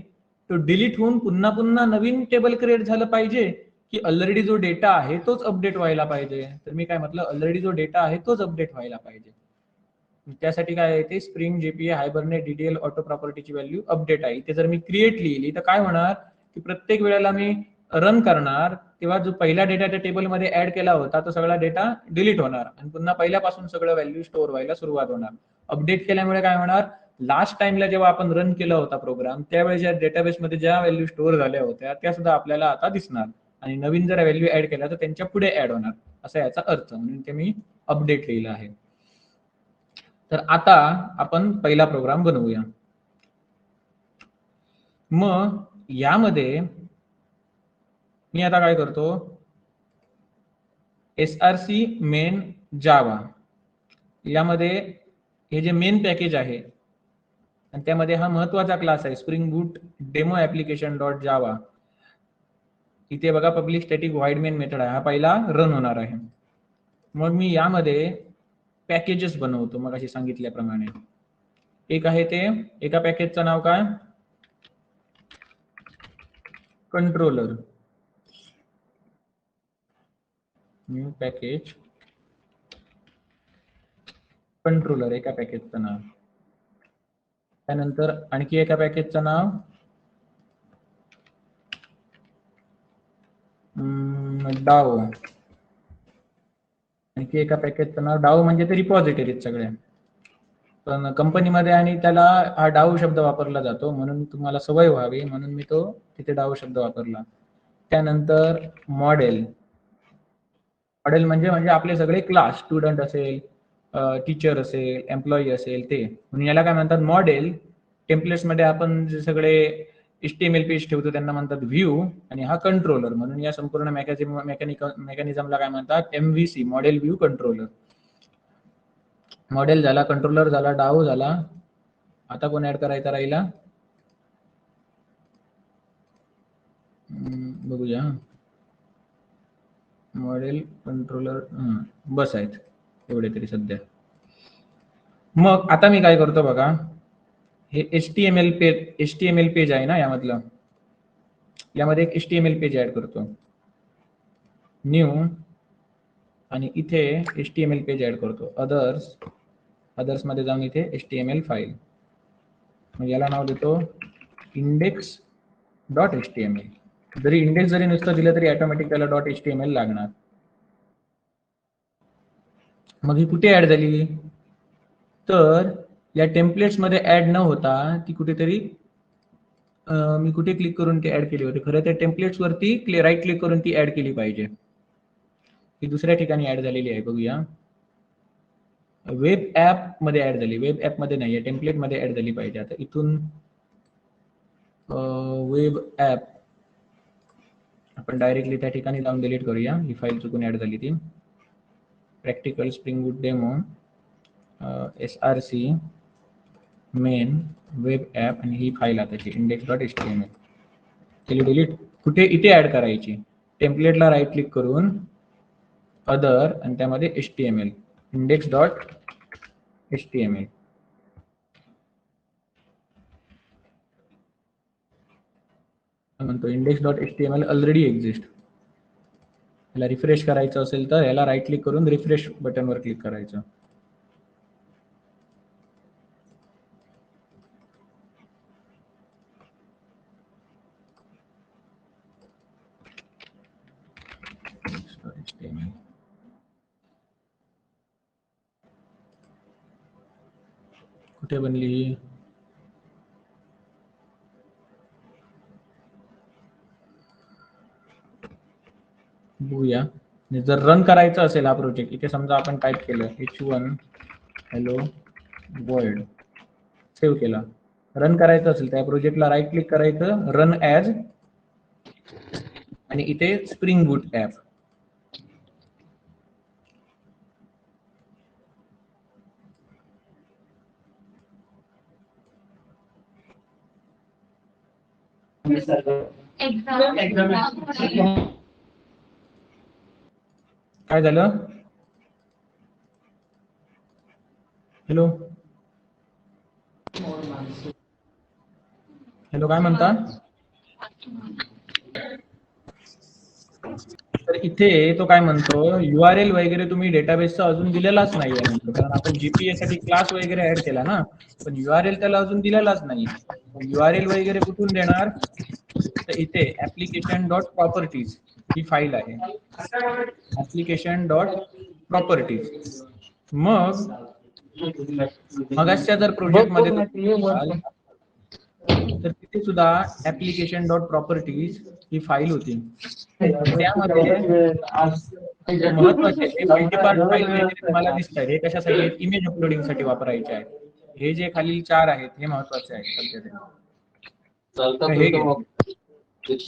तो डिलीट होऊन पुन्हा पुन्हा नवीन टेबल क्रिएट झालं पाहिजे, की ऑलरेडी जो डेटा आहे तोच अपडेट व्हायला पाहिजे. तर मी काय म्हटलं, ऑलरेडी जो डेटा आहे तोच अपडेट व्हायला पाहिजे. त्यासाठी काय आहे ते Spring JPA Hibernate DDL auto प्रॉपर्टीची व्हॅल्यू अपडेट आहे. इथे जर मी क्रिएट लिहिली तर काय होणार की प्रत्येक वेळेला मी रन करणार तेव्हा जो पहिला डेटा त्या टेबलमध्ये ऍड केला होता तो सगळा डेटा डिलीट होणार आणि पुन्हा पहिल्यापासून सगळं व्हॅल्यू स्टोअर व्हायला सुरुवात होणार. अपडेट केल्यामुळे काय होणार, लास्ट टाइमला जेव्हा आपण रन केला होता प्रोग्राम त्यावेळेस या डेटाबेसमध्ये ज्या व्हॅल्यू स्टोअर झाल्या होत्या त्या सुद्धा आपल्याला आता दिसणार आणि नवीन जर व्हॅल्यू ऍड केल्या तर त्यांच्या पुढे ऍड होणार असा याचा अर्थ, म्हणून ते मी अपडेट लिहिलं आहे. तर आता आपण पहिला प्रोग्राम बनवूया. मग यामध्ये मी आता काय करतो, SRC मेन जावा यामध्ये हे जे मेन पॅकेज आहे आणि त्यामध्ये हा महत्वाचा क्लास आहे spring Boot demo application dot जावा. इथे बघा पब्लिक स्टॅटिक व्हाईड मेन मेथड आहे, हा पहिला रन होणार आहे. मग मी यामध्ये पॅकेजेस बनवतो मग अशी सांगितल्याप्रमाणे. एक आहे ते, एका पॅकेजचं नाव काय, कंट्रोलर, न्यू पॅकेज कंट्रोलर एका पॅकेजचं नाव. त्यानंतर आणखी एका पॅकेजचं नाव डाव, आणखी एका पॅकेजचं नाव डाव म्हणजे ते रिपॉझिटरीज सगळ्या, पण कंपनीमध्ये आणि त्याला हा डाव शब्द वापरला जातो म्हणून तुम्हाला सवय व्हावी म्हणून मी तो तिथे डाव शब्द वापरला. त्यानंतर मॉडेल, मॉडेल म्हणजे आपले सगळे क्लास, स्टुडंट असेल, टीचर असेल, एम्प्लॉई असेल ते, म्हणून याला काय म्हणतात मॉडेल. टेम्पलेट्स मध्ये आपण जे सगळे HTML पेज ठेवतो त्यांना म्हणतात व्ह्यू आणि हा कंट्रोलर, म्हणून या संपूर्ण मेकॅनिझमला काय म्हणतात MVC, model view controller. Model झाला, कंट्रोलर झाला, डाव झाला. आता कोण ऍड करायचा राहिला बघूया, मॉडेल कंट्रोलर बस आहेत एवढे तरी सध्या. मग आता मी काय करतो बघा, हे HTML पेज आहे ना यामधलं, यामध्ये एक HTML पेज ऍड करतो, न्यू, आणि इथे HTML पेज ऍड करतो, अदर्स मध्ये जाऊन इथे HTML फाईल, मग याला नाव देतो index.html. जरी इंडेक्स जरी नुसतं दिलं तरी ऑटोमॅटिक त्याला .html लागणार. मग ही कुठे ऍड झाली, तर या टेम्पलेट्स मध्ये ऍड न होता ती कुठेतरी मी कुठे क्लिक करून ती ऍड केली होती, खरं त्या टेम्पलेट्स वरती राईट क्लिक करून ती ऍड केली पाहिजे. ही दुसऱ्या ठिकाणी ऍड झालेली आहे, बघूया. वेब ऍप मध्ये ऍड झाली, वेब ऍप मध्ये नाही, टेम्पलेट मध्ये ऍड झाली पाहिजे. आता इथून वेब ऍप आपण डायरेक्टली त्या ठिकाणी जाऊन डिलीट करूया, ही फाईल चुकून ऍड झाली ती. Practical Spring Boot demo SRC main web app आणि ही फाईल आता index.html केली डिलीट. कुठे, इथे ऍड करायची, टेम्पलेटला राईट क्लिक करून अदर आणि त्यामध्ये HTML index.html. म्हणतो index.html ऑलरेडी एक्झिस्ट. याला रिफ्रेश करायचं असेल तर याला राईट क्लिक करून रिफ्रेश बटनवर क्लिक करायचं. कुठे बनली, बघूया. जर रन करायचं असेल हा प्रोजेक्ट, इथे समजा आपण टाईप केलं h1 hello world, सेव्ह केला. रन करायचं असेल त्या प्रोजेक्टला राईट क्लिक करायचं, रन ॲज, आणि इथे स्प्रिंग बूट ॲप. काय झालं, हॅलो हॅलो काय म्हणता. तर इथे तो काय म्हणतो, URL वगैरे तुम्ही डेटाबेसचा अजून दिलेलाच नाही आहे म्हणतो, कारण आपण GPA साठी क्लास वगैरे ऍड केला ना, पण URL त्याला अजून दिलेलाच नाही. URL वगैरे कुठून देणार, तर इथे application.properties ही फाईल आहे, application.properties. मग मगासच्या जर प्रोजेक्ट मध्ये तर तिथे सुद्धा ऍप्लिकेशन डॉट प्रॉपर्टीज ही फाईल होती. त्यामध्ये महत्वाचे मल्टीपार्ट फाईल तुम्हाला दिसतात, हे कशासाठी? इमेज अपलोडिंग साठी वापरायचे आहेत. हे जे खालील 4 आहेत हे महत्वाचे आहेत.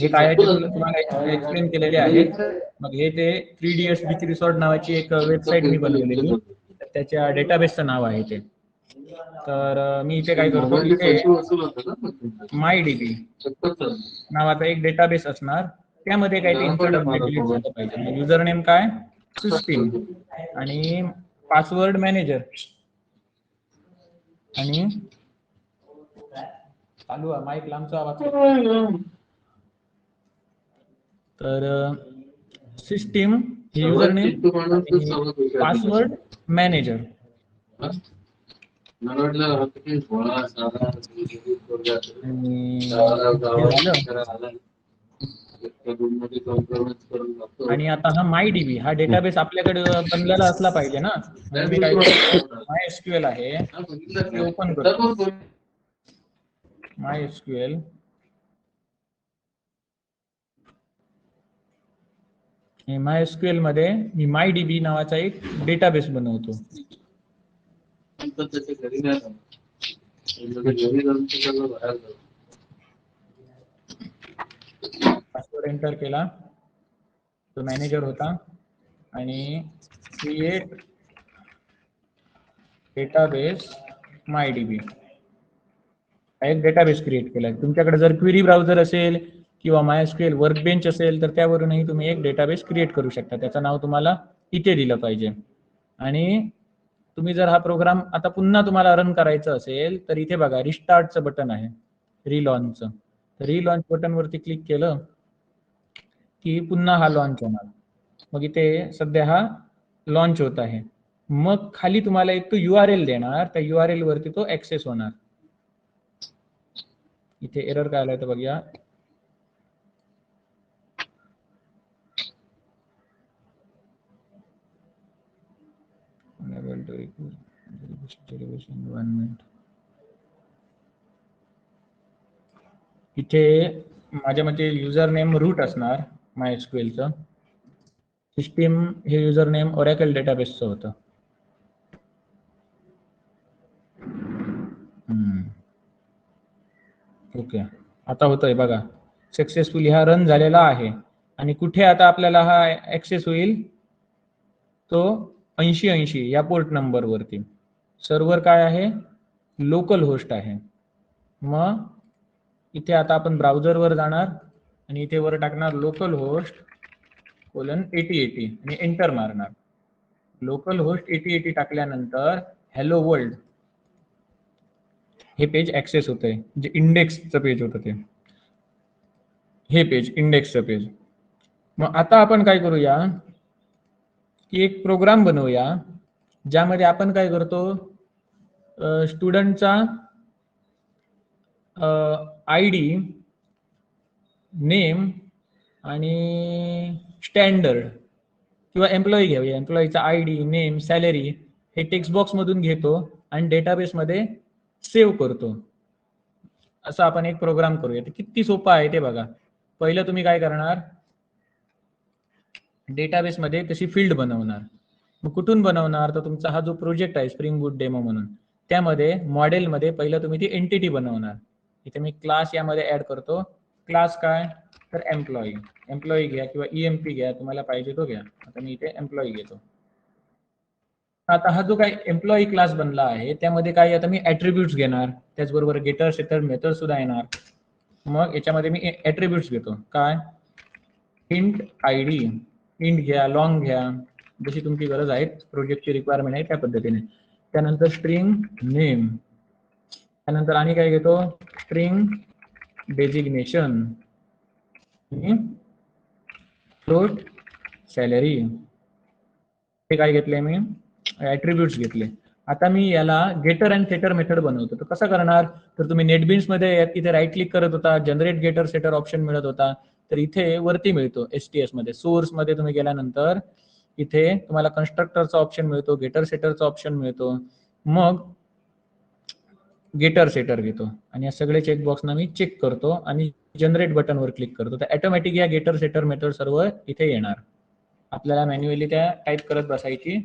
हे काय तुम्हाला एक्सप्लेन केलेले आहेत. मग हे ते 3ds बीच रिसॉर्ट नावाची एक वेबसाईट मी बनवलेली, तर त्याच्या डेटाबेसचं नाव आहे ते. तर मी इथे काय करतो, इथे मायडीबी नावाचा एक डेटाबेस असणार, त्यामध्ये काय ते इन्सर्ट अपडेट डिलीट झालं पाहिजे. युजर नेम काय? सिस्टीम, आणि पासवर्ड मॅनेजर, आणि चालू आहे माईक लांबचा आवाज. तर सिस्टीम हे युजर नेम, पासवर्ड मॅनेजर. आणि आता हा मायडीबी हा डेटाबेस आपल्याकडे बनलेला असला पाहिजे ना. मी काय MySQL आहे ते ओपन करतो. MySQL MySQL मध्ये मी मायडीबी नावाचा एक डेटाबेस बनवतो. पासवर्ड एंटर केला, तो मॅनेजर होता, आणि क्रिएट डेटाबेस मायडीबी एक डेटाबेस क्रिएट केला. तुमच्याकडे जर क्वेरी ब्राउझर असेल किंवा MySQL वर्कबेंच असेल तर त्यावरूनही तुम्ही एक डेटाबेस क्रिएट करू शकता. त्याचं नाव तुम्हाला इथे दिलं पाहिजे. आणि तुम्ही जर हा प्रोग्राम आता पुन्हा तुम्हाला रन करायचं असेल तर इथे बघा रिस्टार्टचं बटन आहे, रिलॉन्चचं. तर रिलॉन्च बटन वरती क्लिक केलं की पुन्हा हा लॉन्च होणार. मग इथे सध्या हा लॉन्च होत आहे. मग खाली तुम्हाला एक तो URL देणार, त्या URL वरती तो ऍक्सेस होणार. इथे एरर काय आलाय तर बघूया. इथे माझ्या मते युजर नेम रूट असणार MySQLचं. सिस्टीम हे युजर नेम ओरॅकल डेटाबेसचं होतं. ओके, आता होतोय बघा सक्सेसफुली हा रन झालेला आहे. आणि कुठे आता आपल्याला हा ऍक्सेस होईल? तो 8080 या पोर्ट नंबर वरती. सर्व्हर काय आहे? लोकल होस्ट आहे. मग इथे आता आपण ब्राउझर वर जाणार आणि इथे वर टाकणार लोकल होस्ट कोलन 8080 आणि एंटर मारणार. लोकल होस्ट 8080 टाकल्यानंतर हॅलो वर्ल्ड हे पेज ऍक्सेस होतंय, जे इंडेक्सचं पेज होतं ते. हे पेज इंडेक्सचं पेज. मग आता आपण काय करूया की एक प्रोग्राम बनवूया ज्यामध्ये आपण काय करतो, स्टुडंटचा ID, नेम आणि स्टँडर्ड, किंवा एम्प्लॉई घेऊया, एम्प्लॉईचा ID, नेम, सॅलरी हे टेक्स्ट बॉक्स मधून घेतो आणि डेटाबेस मध्ये सेव्ह करतो. असं आपण एक प्रोग्राम करूया. ते किती सोपं आहे ते बघा. पहिलं तुम्ही काय करणार, डेटाबेस मध्ये तशी फील्ड बनवणार. मग कुठून बनवणार? तर तुमचा हा जो प्रोजेक्ट आहे स्प्रिंग बूट डेमो म्हणून, त्यामध्ये मॉडेलमध्ये पहिलं तुम्ही ती एंटिटी बनवणार. इथे मी क्लास यामध्ये ऍड करतो. क्लास काय? तर एम्प्लॉई. एम्प्लॉई घ्या किंवा EMP घ्या, तुम्हाला पाहिजे तो घ्या. आता मी इथे एम्प्लॉई घेतो. आता हा जो काही एम्प्लॉई क्लास बनला आहे त्यामध्ये काय, आता मी ऍट्रिब्यूट्स घेणार, त्याचबरोबर गेटर सेटर मेथड सुद्धा येणार. मग याच्यामध्ये मी ऍट्रिब्यूट्स घेतो. काय? इंट ID, इंट घ्या, लॉंग घ्या, जशी तुमची गरज आहे, प्रोजेक्टची रिक्वायरमेंट आहे त्या पद्धतीने. त्यानंतर स्ट्रिंग नेम, त्यानंतर आणि काय घेतो, स्ट्रिंग डेजिग्नेशन, फ्लोट सॅलरी. हे काय घेतले मी? ऍट्रिब्यूट्स घेतले. आता मी याला गेटर अँड सेटर मेथड बनवतो. तर कसं करणार? तर तुम्ही नेटबीन्स मध्ये इथे राईट क्लिक करत होता, जनरेट गेटर सेटर ऑप्शन मिळत होता, तर इथे वरती मिळतो STS मध्ये. सोर्स मध्ये तुम्ही गेल्यानंतर इथे तुम्हाला कन्स्ट्रक्टरचा ऑप्शन मिळतो, गेटर सेटरचा ऑप्शन मिळतो. मग गेटर सेटर घेतो आणि या सगळे चेकबॉक्सना मी चेक करतो आणि जनरेट बटनवर क्लिक करतो, तर ऑटोमॅटिक या गेटर सेटर मेथड सर्व इथे येणार. आपल्याला मॅन्युअली त्या टाईप करत बसायची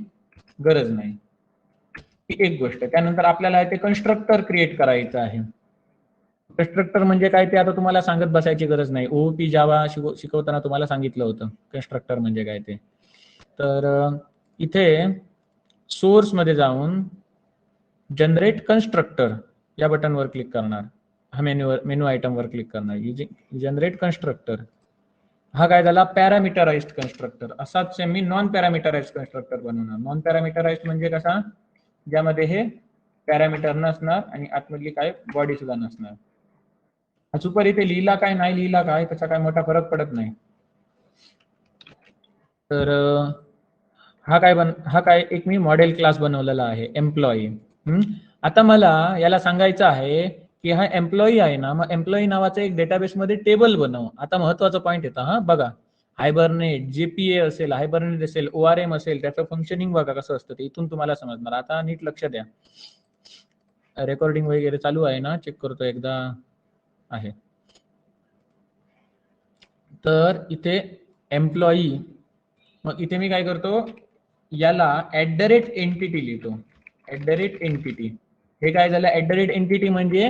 गरज नाही. ही एक गोष्ट. त्यानंतर आपल्याला ते कन्स्ट्रक्टर क्रिएट करायचं आहे. कन्स्ट्रक्टर म्हणजे काय ते आता तुम्हाला सांगत बसायची गरज नाही. ओओपी जावा शिकवताना तुम्हाला सांगितलं होतं कन्स्ट्रक्टर म्हणजे काय ते. तर इथे सोर्स मध्ये जाऊन जनरेट कन्स्ट्रक्टर या बटनवर क्लिक करणार. हा मेनू आयटमवर क्लिक करणार. जनरेट कन्स्ट्रक्टर हा काय झाला पॅरामीटराइज्ड कन्स्ट्रक्टर. असाच मी नॉन पॅरामीटराइज्ड कन्स्ट्रक्टर बनवणार. नॉन पॅरामीटराइज्ड म्हणजे कसा, ज्यामध्ये हे पॅरामीटर नसणार आणि आतमधली काय बॉडी सुद्धा नसणार. सुपर इथे लिहिला काय नाही लिहिला काय त्याचा काय मोठा फरक पडत नाही. तर हा काय एक मी मॉडेल क्लास बनवलेला आहे एम्प्लॉई. आता मला याला सांगायचं आहे की हा एम्प्लॉई आहे ना, मग एम्प्लॉई नावाचं एक डेटाबेस मध्ये टेबल बनव. आता महत्वाचा पॉईंट येतं. हा बघा, हायबरनेट जेपीए असेल, हायबरनेट असेल, ओआरएम असेल, त्याचं फंक्शनिंग बघा कसं असतं ते इथून तुम्हाला समजणार. आता नीट लक्ष द्या. रेकॉर्डिंग वगैरे चालू आहे ना, चेक करतो एकदा आहे. तर इथे एम्प्लॉई, मग इथे मी काय करतो, याला @एंटिटी लिहितो. @एंटिटी हे काय झालं, @एंटिटी म्हणजे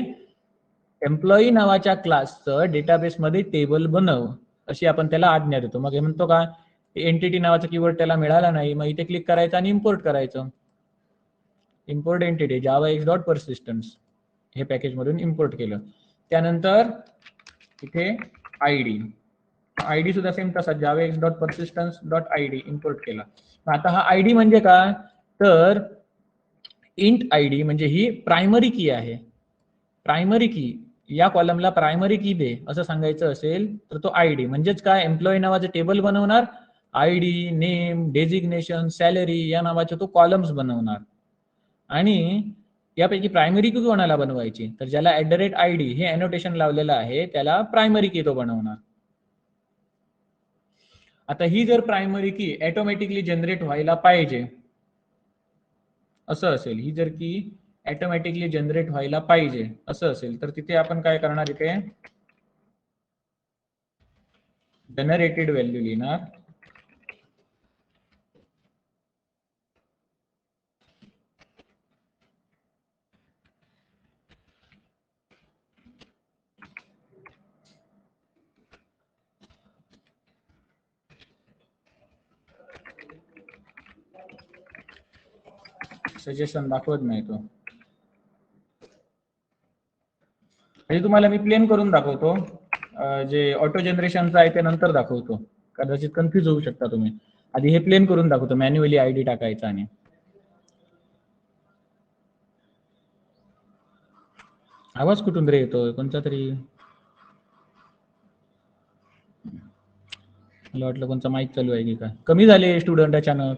एम्प्लॉई नावाच्या क्लासचं डेटाबेसमध्ये टेबल बनव अशी आपण त्याला आज्ञा देतो. मग हे म्हणतो का एंटिटी नावाचा कीवर्ड त्याला मिळाला नाही, मग इथे क्लिक करायचं आणि इम्पोर्ट करायचं. इम्पोर्ट एंटिटी java_x.persistence हे पॅकेज मधून इम्पोर्ट केलं. त्यानंतर इथे आयडी सुद्धा सेम तसा java_x.persistence.id इम्पोर्ट केला. आता हा आयडी म्हणजे काय, तर इंट आयडी म्हणजे ही प्रायमरी की आहे. प्रायमरी की या कॉलमला प्रायमरी की दे असं सांगायचं असेल तर तो आयडी म्हणजेच काय, एम्प्लॉई नावाचं टेबल बनवणार, आयडी, नेम, डेजिग्नेशन, सॅलरी या नावाचे तो कॉलम्स बनवणार. आणि यापैकी प्रायमरी की कोणाला बनवायची, तर ज्याला @id हे अनोटेशन लावलेलं आहे त्याला प्रायमरी की तो बनवणार. आता ही जर प्रायमरी की ऑटोमॅटिकली जनरेट व्हायला पाहिजे असं असेल, ही जर की ऑटोमॅटिकली जनरेट व्हायला पाहिजे असं असेल, तर तिथे आपण काय करणार, इथे जनरेटेड व्हॅल्यू लिहिणार. सजेशन दाखवत नाही तो, म्हणजे तुम्हाला मी प्लेन करून दाखवतो. जे ऑटो जनरेशनचं आहे ते नंतर दाखवतो, कदाचित कन्फ्युज होऊ शकता तुम्ही. आधी हे प्लेन करून दाखवतो, मॅन्युअली आयडी टाकायचा. आणि आवाज कुठून रे येतोय कोणता तरी, मला वाटलं कोणता माईक चालू आहे की काय. कमी झाले स्टुडंट अचानक.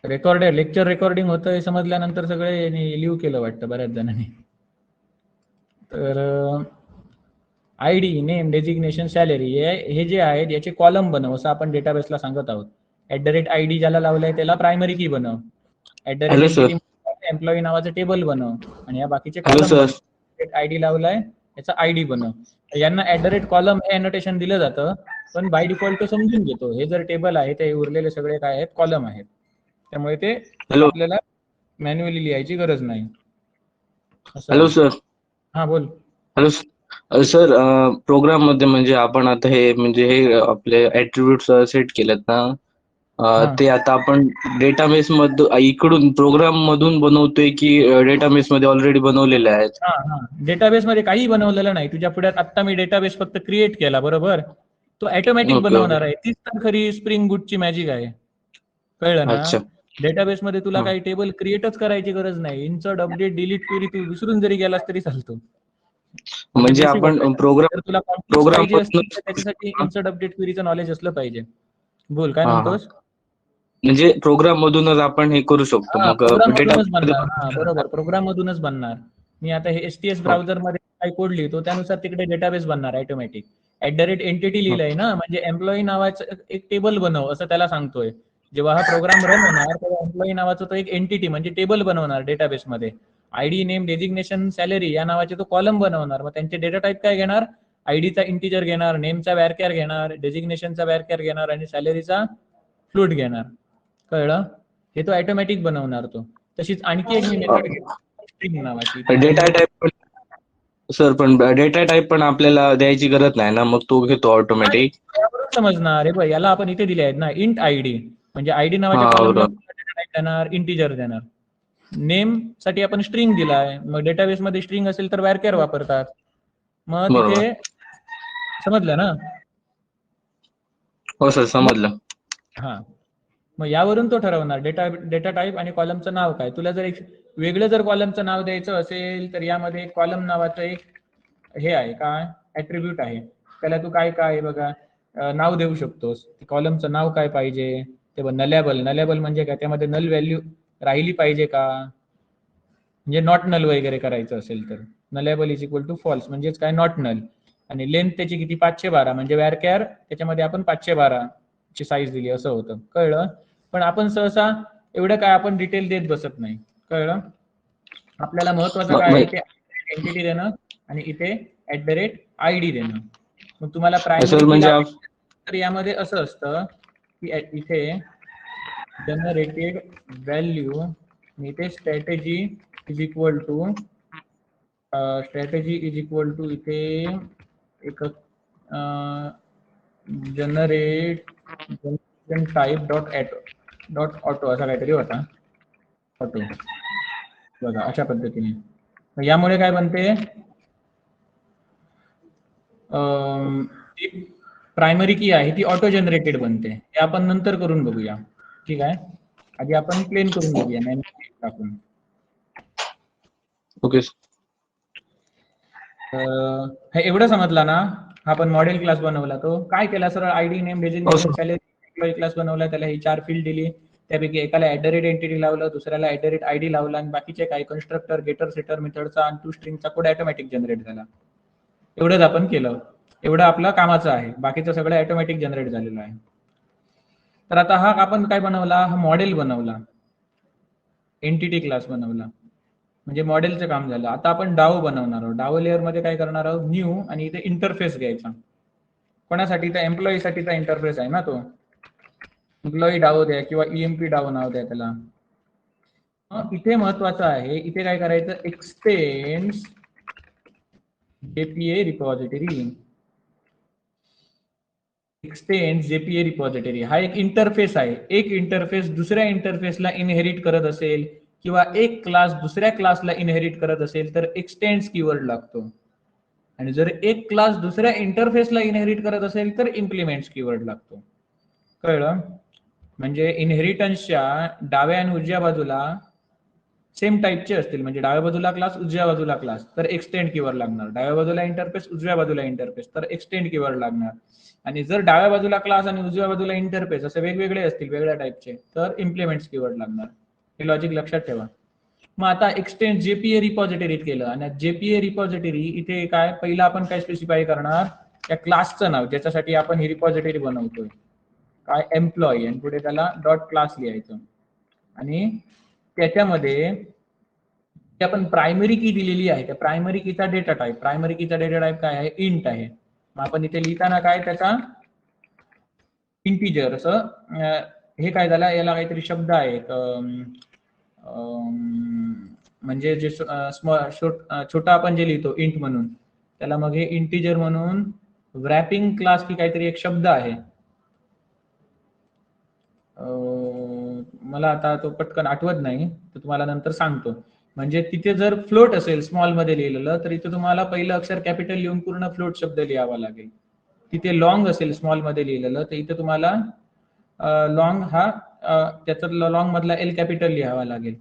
लेक्चर रेकॉर्डिंग होतं हे समजल्यानंतर सगळे लिव्ह केलं वाटतं बऱ्याच जणांनी. तर आयडी, नेम, डेजिग्नेशन, सॅलरी हे जे आहेत याचे कॉलम बनव असं आपण डेटाबेसला सांगत आहोत. @id ज्याला लावलंय त्याला प्रायमरी की बनव. @एंटिटी एम्प्लॉई नावाचं टेबल बनव आणि या बाकीचे कॉलम बनव. आयडी लावलाय याचा आयडी बनव. यांना @कॉलम हे अनोटेशन दिलं जातं, पण बाय डिफॉल्ट तो समजून घेतो हे जर टेबल आहे ते उरलेले सगळे काय आहेत, कॉलम आहेत. त्यामुळे ते आपल्याला मॅन्युअली लिहायची गरज नाही. Hello sir. हा बोल. हॅलो सर, प्रोग्राम मध्ये म्हणजे आपण आता हे म्हणजे हे आपले ऍट्रिब्यूट्स सेट केलेत ना, ते आता आपण डेटाबेस मध्ये इकडून प्रोग्राम मधून बनवतोय की डेटाबेस मध्ये ऑलरेडी बनवलेले आहेत? डेटाबेस मध्ये काही बनवलेलं नाही. तुझ्या पुढ्यात आता मी डेटाबेस फक्त क्रिएट केला, बरोबर, तो ऑटोमॅटिक बनवणार आहे. तीच तर खरी स्प्रिंग बूटची मॅजिक आहे, कळलं ना. डेटाबेस मध्ये तुला काही टेबल क्रिएटच करायची गरज नाही. इन्सर्ट, अपडेट, डिलीट क्वेरी तू विसरून जरी गेलास तरी चालतो. म्हणजे आपण प्रोग्राम तुला कॉम्प्लेक्स पाहिजे असतील तर त्याच्यासाठी इन्सर्ट, अपडेट क्वेरीचं नॉलेज असलं पाहिजे. बोल काय म्हणतोस. म्हणजे प्रोग्राम मधूनच आपण हे करू शकतो. मग प्रोग्राम मधूनच बनणार. बरोबर, प्रोग्राम मधूनच बनणार. मी आता हे STS ब्राउझर मध्ये काही कोड लिहितो त्यानुसार तिकडे डेटाबेस बनणार ऑटोमॅटिक. @एंटिटी लिहिलंय ना, म्हणजे एम्प्लॉई नावाचं एक टेबल बनव असं त्याला सांगतोय. जेव्हा हा प्रोग्राम रन होणार तेव्हा एम्प्लॉई नावाचा तो एक एंटिटी म्हणजे टेबल बनवणार डेटाबेसमध्ये. आयडी, नेम, डेजिग्नेशन, सॅलरी या नावाचे तो कॉलम बनवणार. मग त्यांचे डेटा टाईप काय घेणार? आयडीचा इंटिजर घेणार, नेमचा व्यारकॅर घेणार, डेजिग्नेशनचा व्यारकॅर घेणार आणि सॅलरीचा फ्लोट घेणार. कळलं? हे तो ऑटोमॅटिक बनवणार तो. तशीच आणखी एक मी मेथड स्ट्रिंग नावाची. डेटा टाईप पण सर, पण डेटा टाईप पण आपल्याला द्यायची गरज नाही ना, मग तो घेतो ऑटोमॅटिक. यावरून समजणार. हे याला आपण इथे दिले आहेत ना इंट आयडी, म्हणजे आयडी नावाच्या हा कॉलमला बरोबर. डेटा टाईप देणार, इंटिजर देणार. नेम साठी आपण स्ट्रिंग दिलाय, मग डेटाबेस मध्ये स्ट्रिंग असेल तर व्यारकॅर वापरतात. मग बरोबर. तिथे समजलं ना? हो सर, समजलं. हा, मग यावरून तो ठरवणार डेटा टाईप आणि कॉलमचं नाव काय. तुला जर एक वेगळं जर कॉलमचं नाव द्यायचं असेल तर यामध्ये कॉलम नावाचं एक हे आहे काय ऍट्रिब्यूट आहे. त्याला तू काय काय बघा नाव देऊ शकतोस. कॉलमचं नाव काय पाहिजे ते बघ. नलेबल म्हणजे काय, त्यामध्ये नल व्हॅल्यू राहिली पाहिजे का, म्हणजे नॉट नल वगैरे करायचं असेल तर nullable is equal to false म्हणजेच काय नॉट नल. आणि लेंथ त्याची किती 512 म्हणजे व्यारकॅर त्याच्यामध्ये आपण 512 ची साईज दिली असं होतं. कळलं? पण आपण सहसा एवढं काय आपण डिटेल देत बसत नाही. कळलं? आपल्याला महत्वाचं काय आहे, इथे एंटिटी देणं आणि इथे @id देणं. मग तुम्हाला प्रायमरी सर की म्हणजे लावायची तर यामध्ये असं असतं की इथे जनरेटेड व्हॅल्यू, इथे स्ट्रॅटेजी इज इक्वल टू इथे एक जनरेट टाईप डॉट ऑटो असा काहीतरी होता. ऑटो बघा अशा पद्धतीने. यामुळे काय बनते, प्रायमरी की आहे ती ऑटो जनरेटेड बनते. हे आपण नंतर करून बघूया. ठीक आहे, आधी आपण प्लेन करून बघूया मॅन्युअली टाकून. ओके. हे एवढं समजलं ना? हा आपण मॉडेल क्लास बनवला, तो काय केला, सरळ आयडी, नेम, हो designation, sir. Salary employee class बनवला. त्याला ही 4 फील्ड दिली. त्यापैकी एकाला एंटिटी लावलं, दुसऱ्याला आयडी लावला आणि बाकीचे काय कन्स्ट्रक्टर, गेटर, सेटर, मेथडचा आणि टू स्ट्रिंगचा कोड ऑटोमॅटिक जनरेट झाला. एवढंच आपण केलं. एवढं आपलं कामाचं आहे. बाकीचं सगळं ऑटोमॅटिक जनरेट झालेलं आहे. तर आता हा आपण काय बनवला, हा मॉडेल बनवला, एंटिटी क्लास बनवला, म्हणजे मॉडेलचं काम झालं. आता आपण डाओ बनवणार आहोत. डाओ लेअर मध्ये काय करणार आहोत, न्यू आणि इथे इंटरफेस घ्यायचा. कोणासाठी, तर एम्प्लॉई साठीचा इंटरफेस आहे ना तो. एम्प्लॉई डाओ द्या किंवा ईएमपी डाओ नाव द्या त्याला. इथे महत्वाचं आहे, इथे काय करायचं, x tends JPA repository. X tends JPA repository हा एक इंटरफेस आहे. एक इंटरफेस दुसऱ्या इंटरफेसला इनहेरिट करत असेल किंवा एक क्लास दुसऱ्या क्लासला इनहेरिट करत असेल तर एक्सटेंड्स कीवर्ड लागतो. आणि जर एक क्लास दुसऱ्या इंटरफेसला इनहेरिट करत असेल तर इम्प्लिमेंट्स कीवर्ड लागतो. कळलं? म्हणजे इनहेरिटन्सच्या डाव्या आणि उजव्या बाजूला सेम टाईपचे असतील, म्हणजे डाव्या बाजूला क्लास, उजव्या बाजूला क्लास, तर एक्सटेंड कीवर्ड लागणार. डाव्या बाजूला इंटरफेस, उजव्या बाजूला इंटरफेस, तर एक्सटेंड कीवर्ड लागणार. आणि जर डाव्या बाजूला क्लास आणि उजव्या बाजूला इंटरफेस असे वेगवेगळे असतील वेगळ्या टाईपचे तर इम्प्लिमेंट्स कीवर्ड लागणार. हे लॉजिक लक्षात ठेवा. मग आता एक्सटेंड जेपीए रिपॉझिटरीत केलं आणि जेपीए रिपॉझिटरी इथे काय, पहिला आपण काय स्पेसिफाय करणार, त्या क्लासचं नाव ज्याच्यासाठी आपण ही रिपॉझिटरी बनवतोय, काय एम्प्लॉई, आणि पुढे त्याला डॉट क्लास लिहायचं. आणि त्याच्यामध्ये आपण प्रायमरी की दिलेली आहे, त्या प्रायमरी कीचा डेटा टाईप काय आहे, इंट आहे. मग आपण इथे लिहिताना काय, त्याचा इंटिजर असं हे काय झालं, याला काहीतरी शब्द आहे म्हणजे जे छोटा आपण जे लिहितो इंट म्हणून, त्याला मग हे इंटिजर म्हणून व्रॅपिंग क्लास की काहीतरी एक शब्द आहे. मला आता तो पटकन आठवत नाही, तर तुम्हाला नंतर सांगतो. म्हणजे तिथे जर फ्लोट असेल स्मॉल मध्ये लिहिलेलं तर इथे तुम्हाला पहिलं अक्षर कॅपिटल लिहून पूर्ण फ्लोट शब्द लिहावा लागेल. तिथे लॉंग असेल स्मॉल मध्ये लिहिलेलं तर इथे तुम्हाला लॉंग हा त्याचा लॉंग मधला एल कॅपिटल लिहावा लागेल.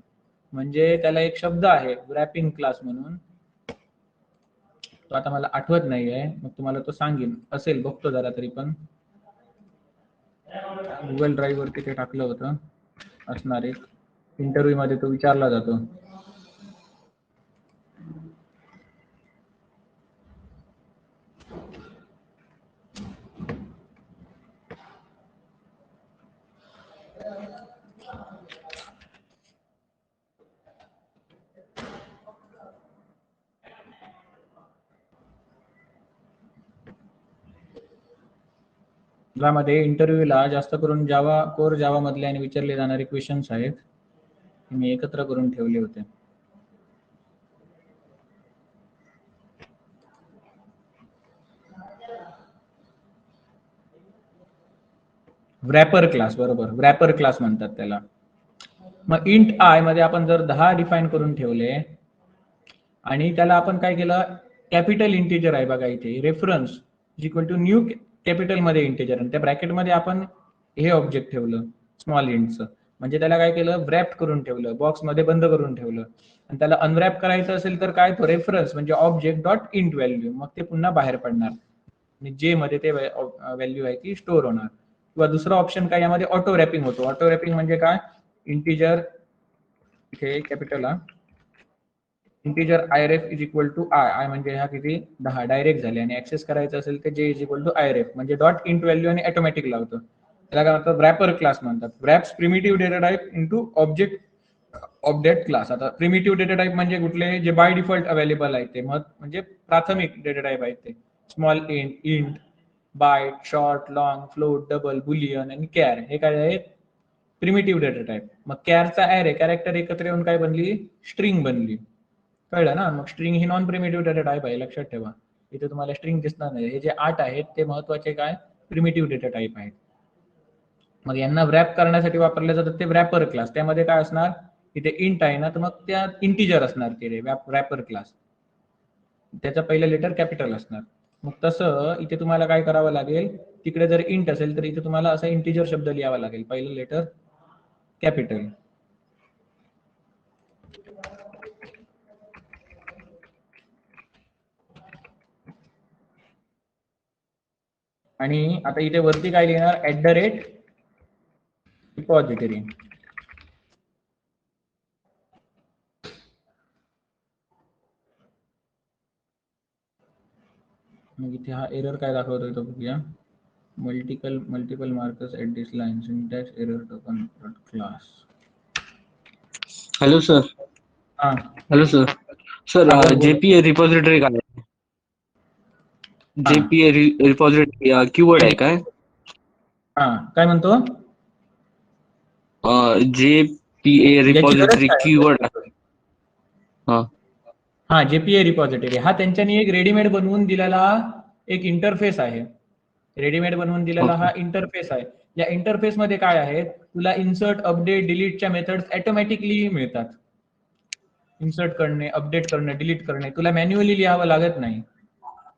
म्हणजे त्याला एक शब्द आहे रॅपिंग क्लास म्हणून, तो आता मला आठवत नाहीये, मग तुम्हाला तो सांगेन. असेल, बघतो जरा तरी पण गुगल ड्राईव्ह वरती ते टाकलं होतं, असणार एक इंटरव्ह्यू मध्ये तो विचारला जातो. ज्यामध्ये इंटरव्ह्यूला जास्त करून जावा कोर जावा मधले आणि विचारले जाणारे क्वेश्चन्स आहेत, मी एकत्र करून ठेवले होते. व्रॅपर क्लास, बरोबर, व्रॅपर क्लास म्हणतात त्याला. मग इंट आय मध्ये आपण जर 10 डिफाईन करून ठेवले आणि त्याला आपण काय केलं, कॅपिटल इंटिजर आहे बघा इथे, reference equal to new capital मध्ये इंटिजर, आणि त्या ब्रॅकेटमध्ये आपण हे ऑब्जेक्ट ठेवलं स्मॉल इंटचं, म्हणजे त्याला काय केलं, व्रॅप करून ठेवलं, बॉक्समध्ये बंद करून ठेवलं. आणि त्याला अनव्रॅप करायचं असेल तर काय, तो रेफरन्स म्हणजे ऑब्जेक्ट डॉट इंट व्हॅल्यू, मग ते पुन्हा बाहेर पडणार आणि जे मध्ये ते व्हॅल्यू आहे ती स्टोअर होणार. किंवा दुसरा ऑप्शन काय, यामध्ये ऑटो रॅपिंग होतो. ऑटो रॅपिंग म्हणजे काय, इंटिजर इथे capital integer iref is equal to I म्हणजे हा किती 10 डायरेक्ट झाले, आणि ऍक्सेस करायचं असेल तर जे इज इक्वल टू आयरेफ म्हणजे डॉट इंट व्हॅल्यू आणि ऑटोमॅटिक लावतो. त्याला काय म्हणतात, व्रॅपर क्लास म्हणतात. Wraps primitive data type into object of that class. आता प्रिमिटिव्ह डेटा टाइप म्हणजे कुठले, जे बाय डिफॉल्ट अवेलेबल आहेत ते, म्हणजे प्राथमिक डेटा टाइप आहेत ते, small int, byte, short, long, float, double, boolean आणि कॅर, हे काय आहेत प्रिमिटिव्ह डेटा टाइप. मग कॅरचा ॲरे कॅरेक्टर एकत्र येऊन काय बनली, स्ट्रिंग बनली. कळलं ना. मग स्ट्रिंग ही नॉन प्रिमिटिव्ह डेटा टाइप आहे, लक्षात ठेवा. इथे तुम्हाला स्ट्रिंग दिसणार नाही. हे जे 8 आहेत ते महत्वाचे काय, प्रिमिटिव्ह डेटा टाइप आहेत. मग यांना व्रॅप करण्यासाठी वापरले जातात ते व्रॅपर क्लास. त्यामध्ये काय असणार, इथे इंट आहे ना, तर मग त्या इंटिजर असणार ते व्रॅपर क्लास, त्याचा पहिलं लेटर कॅपिटल असणार. मग तसं इथे तुम्हाला काय करावं लागेल, तिकडे जर इंट असेल तर इथे तुम्हाला असा इंटिजर शब्द लिहावा लागेल, पहिलं लेटर कॅपिटल. आणि आता इथे वरती काय लिहिणार, @रिपॉझिटरी. मग इथे हा एरर काय दाखवतोय तो बघूया. Multiple markers at this line, syntax error token dot class. Hello sir. हा हॅलो सर. सर हा, बोल बोल. जेपीए रिपॉझिटरी काय आहे? हा जेपीए रिपॉझिटरी कीवर्ड आहे काय? हा, काय म्हणतो, जेपीए याची गरज रिपॉझिटरी काय कीवर्ड आहे. आहे? हा. हा, जेपीए रिपॉझिटरी हा त्यांच्यानी एक रेडीमेड बनवून दिलेला एक इंटरफेस आहे. रेडीमेड बनवून दिलेला ओके. हा इंटरफेस आहे. या इंटरफेस मध्ये काय आहे, तुला इन्सर्ट, अपडेट, डिलीटच्या मेथड्स ऑटोमॅटिकली मिळतात. इन्सर्ट करणे, अपडेट करणे, डिलीट करणे तुला मॅन्युअली लिहावं लागत नाही.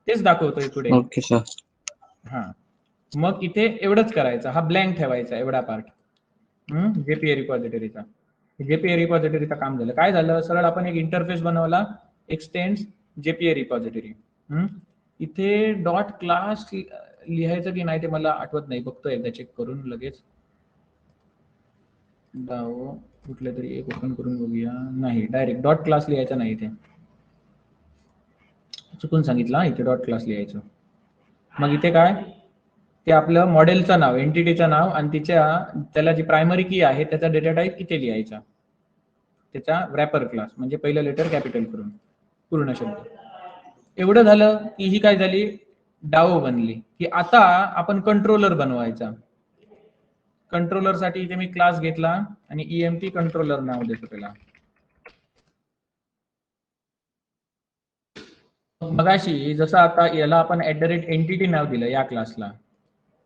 तेच दाखवतोय पुढे. Okay sir. हा, मग इथे एवढंच करायचं, हा ब्लँक ठेवायचा एवढा पार्ट जेपीए रिपॉझिटरीचा. जेपीए रिपॉझिटरीचं काम झालं. काय झालं, सरळ आपण एक इंटरफेस बनवला, एक्सटेंड्स जेपीए रिपॉझिटरी. इथे डॉट क्लास लिहायचं की नाही ते मला आठवत नाही, बघतो एकदा चेक करून लगेच. कुठलं तरी एक ओपन करून बघूया. नाही, डायरेक्ट डॉट क्लास लिहायचा नाही, इथे चुकून सांगितलं. इथे डॉट क्लास लिहायचं. मग इथे काय, ते आपलं मॉडेलचं नाव, एंटिटीचं नाव आणि त्याला जी प्रायमरी की आहे त्याचा डेटा टाइप इथे लिहायचा, त्याचा व्रॅपर क्लास म्हणजे पहिलं लेटर कॅपिटल करून पूर्ण शब्द. एवढं झालं की ही काय झाली, डाओ बनली. की आता आपण कंट्रोलर बनवायचा. कंट्रोलर साठी इथे मी क्लास घेतला आणि ईएमपी कंट्रोलर नाव देतो त्याला. मगाशी जसं आता याला आपण @एंटिटी नाव दिलं या क्लासला,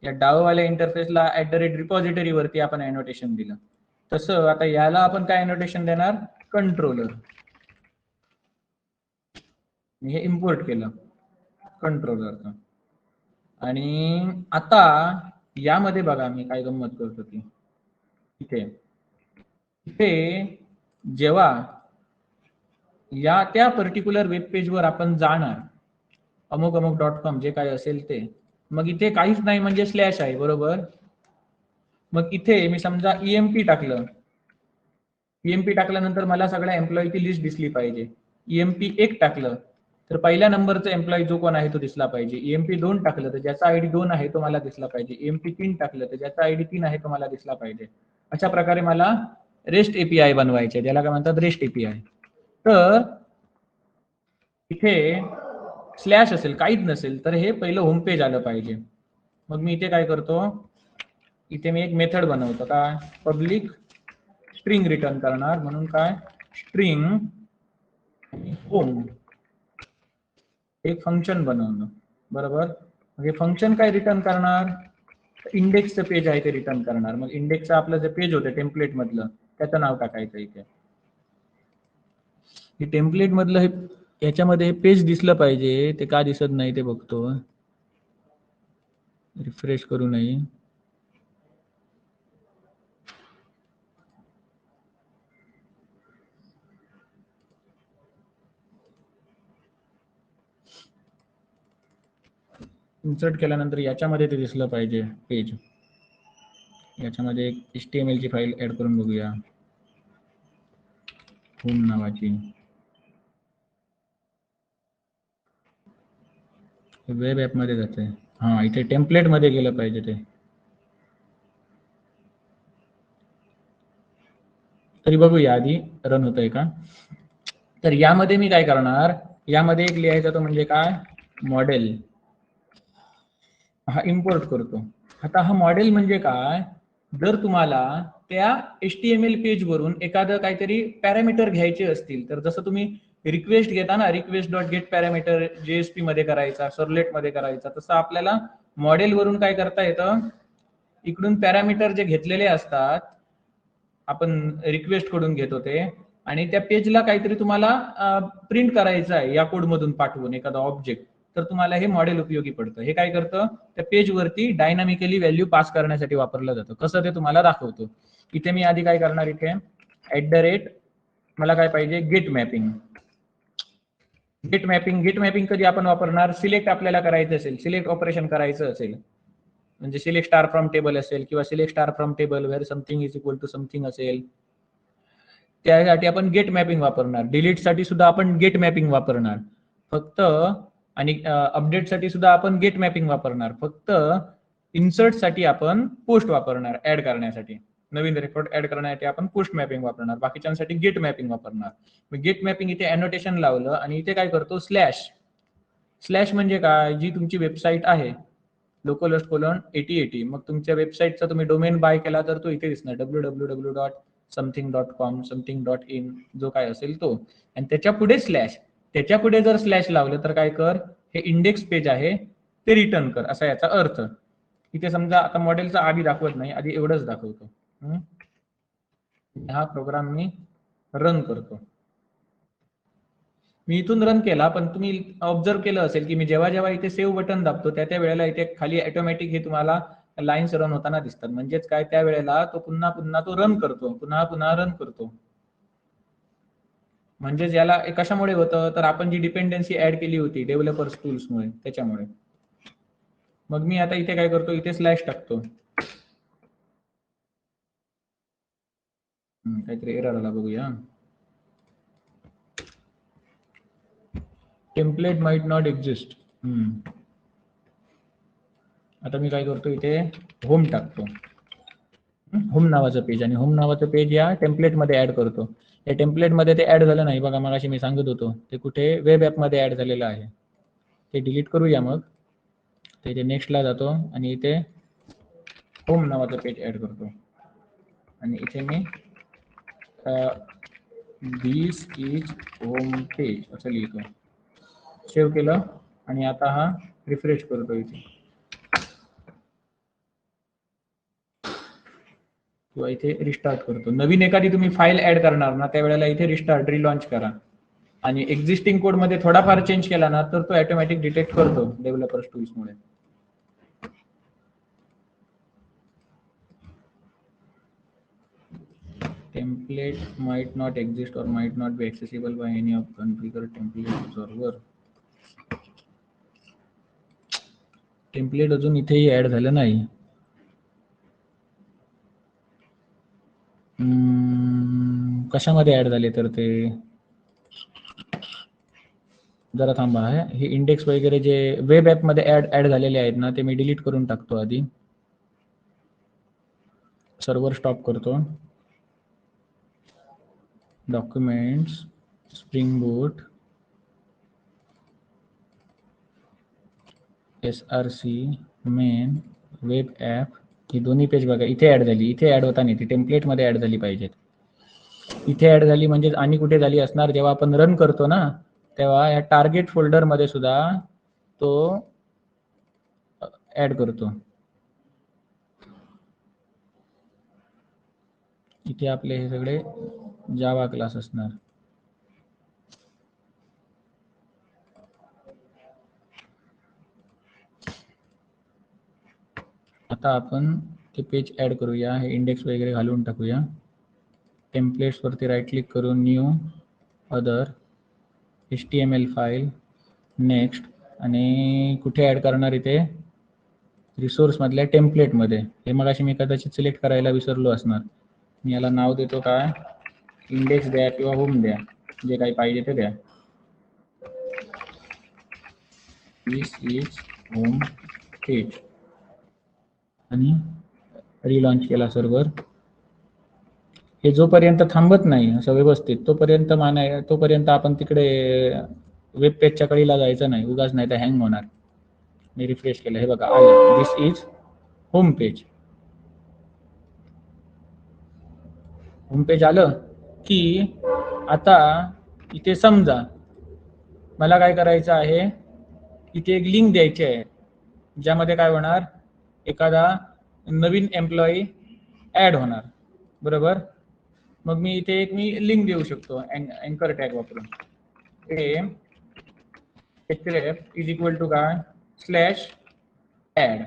या डाववाल्या इंटरफेसला @रिपॉझिटरी वरती आपण एनोटेशन दिलं, तसं आता याला आपण काय एनोटेशन देणार, कंट्रोलर. मी हे इम्पोर्ट केलं कंट्रोलरचं. आणि आता यामध्ये बघा मी काय गंमत करतो ती, इथे जेव्हा या त्या पर्टिक्युलर वेब पेजवर आपण जाणार, अमुक.com जे काय असेल ते, मग इथे काहीच नाही म्हणजे स्लॅश आहे, बरोबर. मग इथे मी समजा ईएमपी टाकलं, ईएमपी टाकल्यानंतर मला सगळ्या एम्प्लॉईची लिस्ट दिसली पाहिजे. ईएमपी 1 टाकलं तर पहिल्या नंबरचा एम्प्लॉई जो कोण आहे तो दिसला पाहिजे. ईएमपी 2 टाकलं तर ज्याचा आयडी 2 आहे तो मला दिसला पाहिजे. ईएमपी 3 टाकलं तर ज्याचा आयडी 3 आहे तो मला दिसला पाहिजे. अशा प्रकारे मला रेस्ट एपीआय बनवायचे, ज्याला काय म्हणतात रेस्ट एपीआय. तर इथे स्लॅश असेल, काहीच नसेल तर हे पहिलं होम पेज आलं पाहिजे. मग मी इथे काय करतो, इथे मी एक मेथड बनवतो, काय पब्लिक स्ट्रिंग रिटर्न करणार, म्हणून काय स्ट्रिंग होम एक फंक्शन बनवलं, बरोबर. म्हणजे फंक्शन काय रिटर्न करणार, इंडेक्सचं पेज आहे ते रिटर्न करणार. मग इंडेक्सचं आपलं जे पेज होतं टेम्पलेट मधलं त्याचं नाव टाकायचं इथे. हे टेम्पलेट मधलं हे याच्यामध्ये हे पेज दिसलं पाहिजे, ते का दिसत नाही ते बघतो, रिफ्रेश करू नये. इन्सर्ट केल्यानंतर याच्यामध्ये ते दिसलं पाहिजे पेज. याच्यामध्ये एक HTML ची फाईल ऍड करून बघूया, होम नावाची. वेब ऍप मध्ये जाते, हा इथे टेम्पलेट मध्ये गेलं पाहिजे ते. तरी बघूया आधी रन होतंय का. तर यामध्ये मी काय करणार, यामध्ये एक लिहायचं तो म्हणजे काय मॉडेल, हा इम्पोर्ट करतो. आता हा मॉडेल म्हणजे काय, जर तुम्हाला त्या HTML पेज वरून एखादं काहीतरी पॅरामीटर घ्यायचे असतील, तर जसं तुम्ही रिक्वेस्ट घेता ना, request dot gate parameter JSP मध्ये करायचा, सर्वलेट मध्ये करायचा, तसं आपल्याला मॉडेल वरून काय करता येतं, इकडून पॅरामीटर जे घेतलेले असतात आपण रिक्वेस्ट कडून घेतो ते, आणि त्या पेजला काहीतरी तुम्हाला प्रिंट करायचं आहे या कोड मधून पाठवून एखादा ऑब्जेक्ट, तर तुम्हाला हे मॉडेल उपयोगी पडतं. हे काय करतं, त्या पेज वरती डायनामिकली व्हॅल्यू पास करण्यासाठी वापरलं जातं. कसं ते तुम्हाला दाखवतो. इथे मी आधी काय करणार, इथे @ मला काय पाहिजे गेट मॅपिंग. गेट मॅपिंग कधी आपण वापरणार, सिलेक्ट आपल्याला करायचं असेल, सिलेक्ट ऑपरेशन करायचं असेल, म्हणजे सिलेक्ट स्टार फ्रॉम टेबल असेल किंवा select star from table where something is equal to something असेल, त्यासाठी आपण गेट मॅपिंग वापरणार. डिलीट साठी सुद्धा आपण गेट मॅपिंग वापरणार फक्त, आणि अपडेट साठी सुद्धा आपण गेट मॅपिंग वापरणार फक्त. इन्सर्ट साठी आपण पोस्ट वापरणार, ऍड करण्यासाठी नवीन रेकॉर्ड ऍड करण्यासाठी आपण पोस्ट मॅपिंग वापरणार, बाकीच्यांसाठी गेट मॅपिंग वापरणार. गेट मॅपिंग इथे अनोटेशन लावलं आणि इथे काय करतो स्लॅश. स्लॅश म्हणजे काय, जी तुमची वेबसाईट आहे localhost:8080, मग तुमच्या वेबसाईटचा तुम्ही डोमेन बाय केला तर तो इथे दिसणार www.something.com something.in जो काय असेल तो, आणि त्याच्या पुढे स्लॅश. त्याच्या पुढे जर स्लॅश लावलं तर काय कर, हे इंडेक्स पेज आहे ते रिटर्न कर, असा याचा अर्थ. इथे समजा आता मॉडेलचा आधी दाखवत नाही, आधी एवढंच दाखवतो. हा प्रोग्राम मी रन करतो. मी इथून रन केला, पण तुम्ही ऑब्झर्व केलं असेल की मी जेव्हा जेव्हा इथे सेव्ह बटन दाबतो त्या वेळेला इथे खाली ऑटोमॅटिक हे तुम्हाला लाईन्स रन होताना दिसतात. म्हणजेच काय, त्या वेळेला तो पुन्हा पुन्हा तो रन करतो, पुन्हा पुन्हा रन करतो. म्हणजेच याला कशामुळे होतं, तर आपण जी डिपेंडन्सी ऍड केली होती डेव्हलपर्स टूल्समुळे, त्याच्यामुळे. मग मी आता इथे काय करतो, इथे स्लॅश टाकतो. काहीतरी एरर आला, बघूया. Template might not exist. आता मी काय करतो, इथे होम टाकतो, होम नावाचं पेज, आणि होम नावाचं पेज या टेम्पलेट मध्ये ऍड करतो. या टेम्पलेट मध्ये ते ऍड झालं नाही बघा, मगाशी मी सांगत होतो ते कुठे वेब ऍप मध्ये ऍड झालेलं आहे. ते डिलीट करूया. मग ते इथे नेक्स्ट ला जातो आणि इथे होम नावाचं पेज ऍड करतो, आणि इथे me this is home page असं लिहितो. सेव्ह केलं आणि आता हा रिफ्रेश करतो इथे, किंवा इथे रिस्टार्ट करतो. नवीन एखादी तुम्ही फाईल ऍड करणार ना, त्यावेळेला इथे रिस्टार्ट रिलॉन्च करा, आणि एक्झिस्टिंग कोड मध्ये थोडाफार चेंज केला ना तर तो ऑटोमॅटिक डिटेक्ट करतो डेव्हलपर्स टूल्समुळे. Template might not exist or might not be accessible by any of configure template server. Template अजून इथेही ऍड झालं नाही. कशामध्ये ऍड झाले तर ते जरा थांबा. हे इंडेक्स वगैरे जे वेब ऍप मध्ये ऍड झालेले आहेत ना, ते मी डिलीट करून टाकतो आधी. सर्व्हर स्टॉप करतो. डॉक्युमेंट्स, स्प्रिंग बूट, src, मेन, वेब ॲप ही दोन्ही पेज बघा इथे ऍड झाली, इथे ऍड होता नाही, ती टेम्पलेटमध्ये ऍड झाली पाहिजेत. इथे ऍड झाली म्हणजे आणि कुठे झाली असणार, जेव्हा आपण रन करतो ना तेव्हा या टार्गेट फोल्डरमध्ये सुद्धा तो ऍड करतो. इथे आपले हे सगळे जावा क्लास असणार. आता आपण ते पेज ऍड करूया, हे इंडेक्स वगैरे घालून टाकूया. टेम्पलेट्स वरती राईट क्लिक करून new other HTML file next आणि कुठे ऍड करणार इथे रिसोर्स मधल्या टेम्पलेट मध्ये. हे मगाशी मी कदाचित सिलेक्ट करायला विसरलो असणार. मी याला नाव देतो काय, इंडेक्स द्या किंवा होम द्या, जे काही पाहिजे ते द्या. दिस इज होम पेज आणि रिलॉन्च केला सर्व्हर. हे जोपर्यंत थांबत नाही असं व्यवस्थित तोपर्यंत आपण तिकडे वेब पेजच्या कडेला जायचं नाही, उगाच नाही तर हँग होणार. मी रिफ्रेश केलं, हे बघा आलं, this is home page. Home page आलं की आता इथे समजा मला काय करायचं आहे, इथे एक लिंक द्यायची आहे ज्यामध्ये काय होणार, एखादा नवीन एम्प्लॉई ऍड होणार, बरोबर. मग मी इथे एक लिंक देऊ शकतो अँकर टॅग वापरून. इज इक्वल टू काय /ऍड.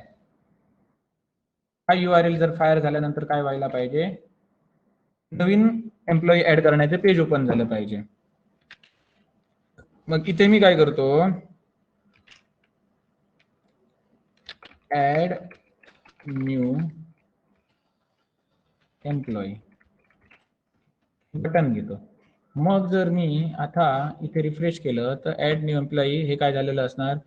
हा URL जर फायर झाल्यानंतर काय व्हायला पाहिजे, नवीन एम्प्लॉई ऍड करण्याचे पेज ओपन झालं पाहिजे. मग इथे मी काय करतो, ऍड न्यू एम्प्लॉई बटन घेतो. मग जर मी आता इथे रिफ्रेश केलं तर ऍड न्यू एम्प्लॉई हे काय झालेलं असणार,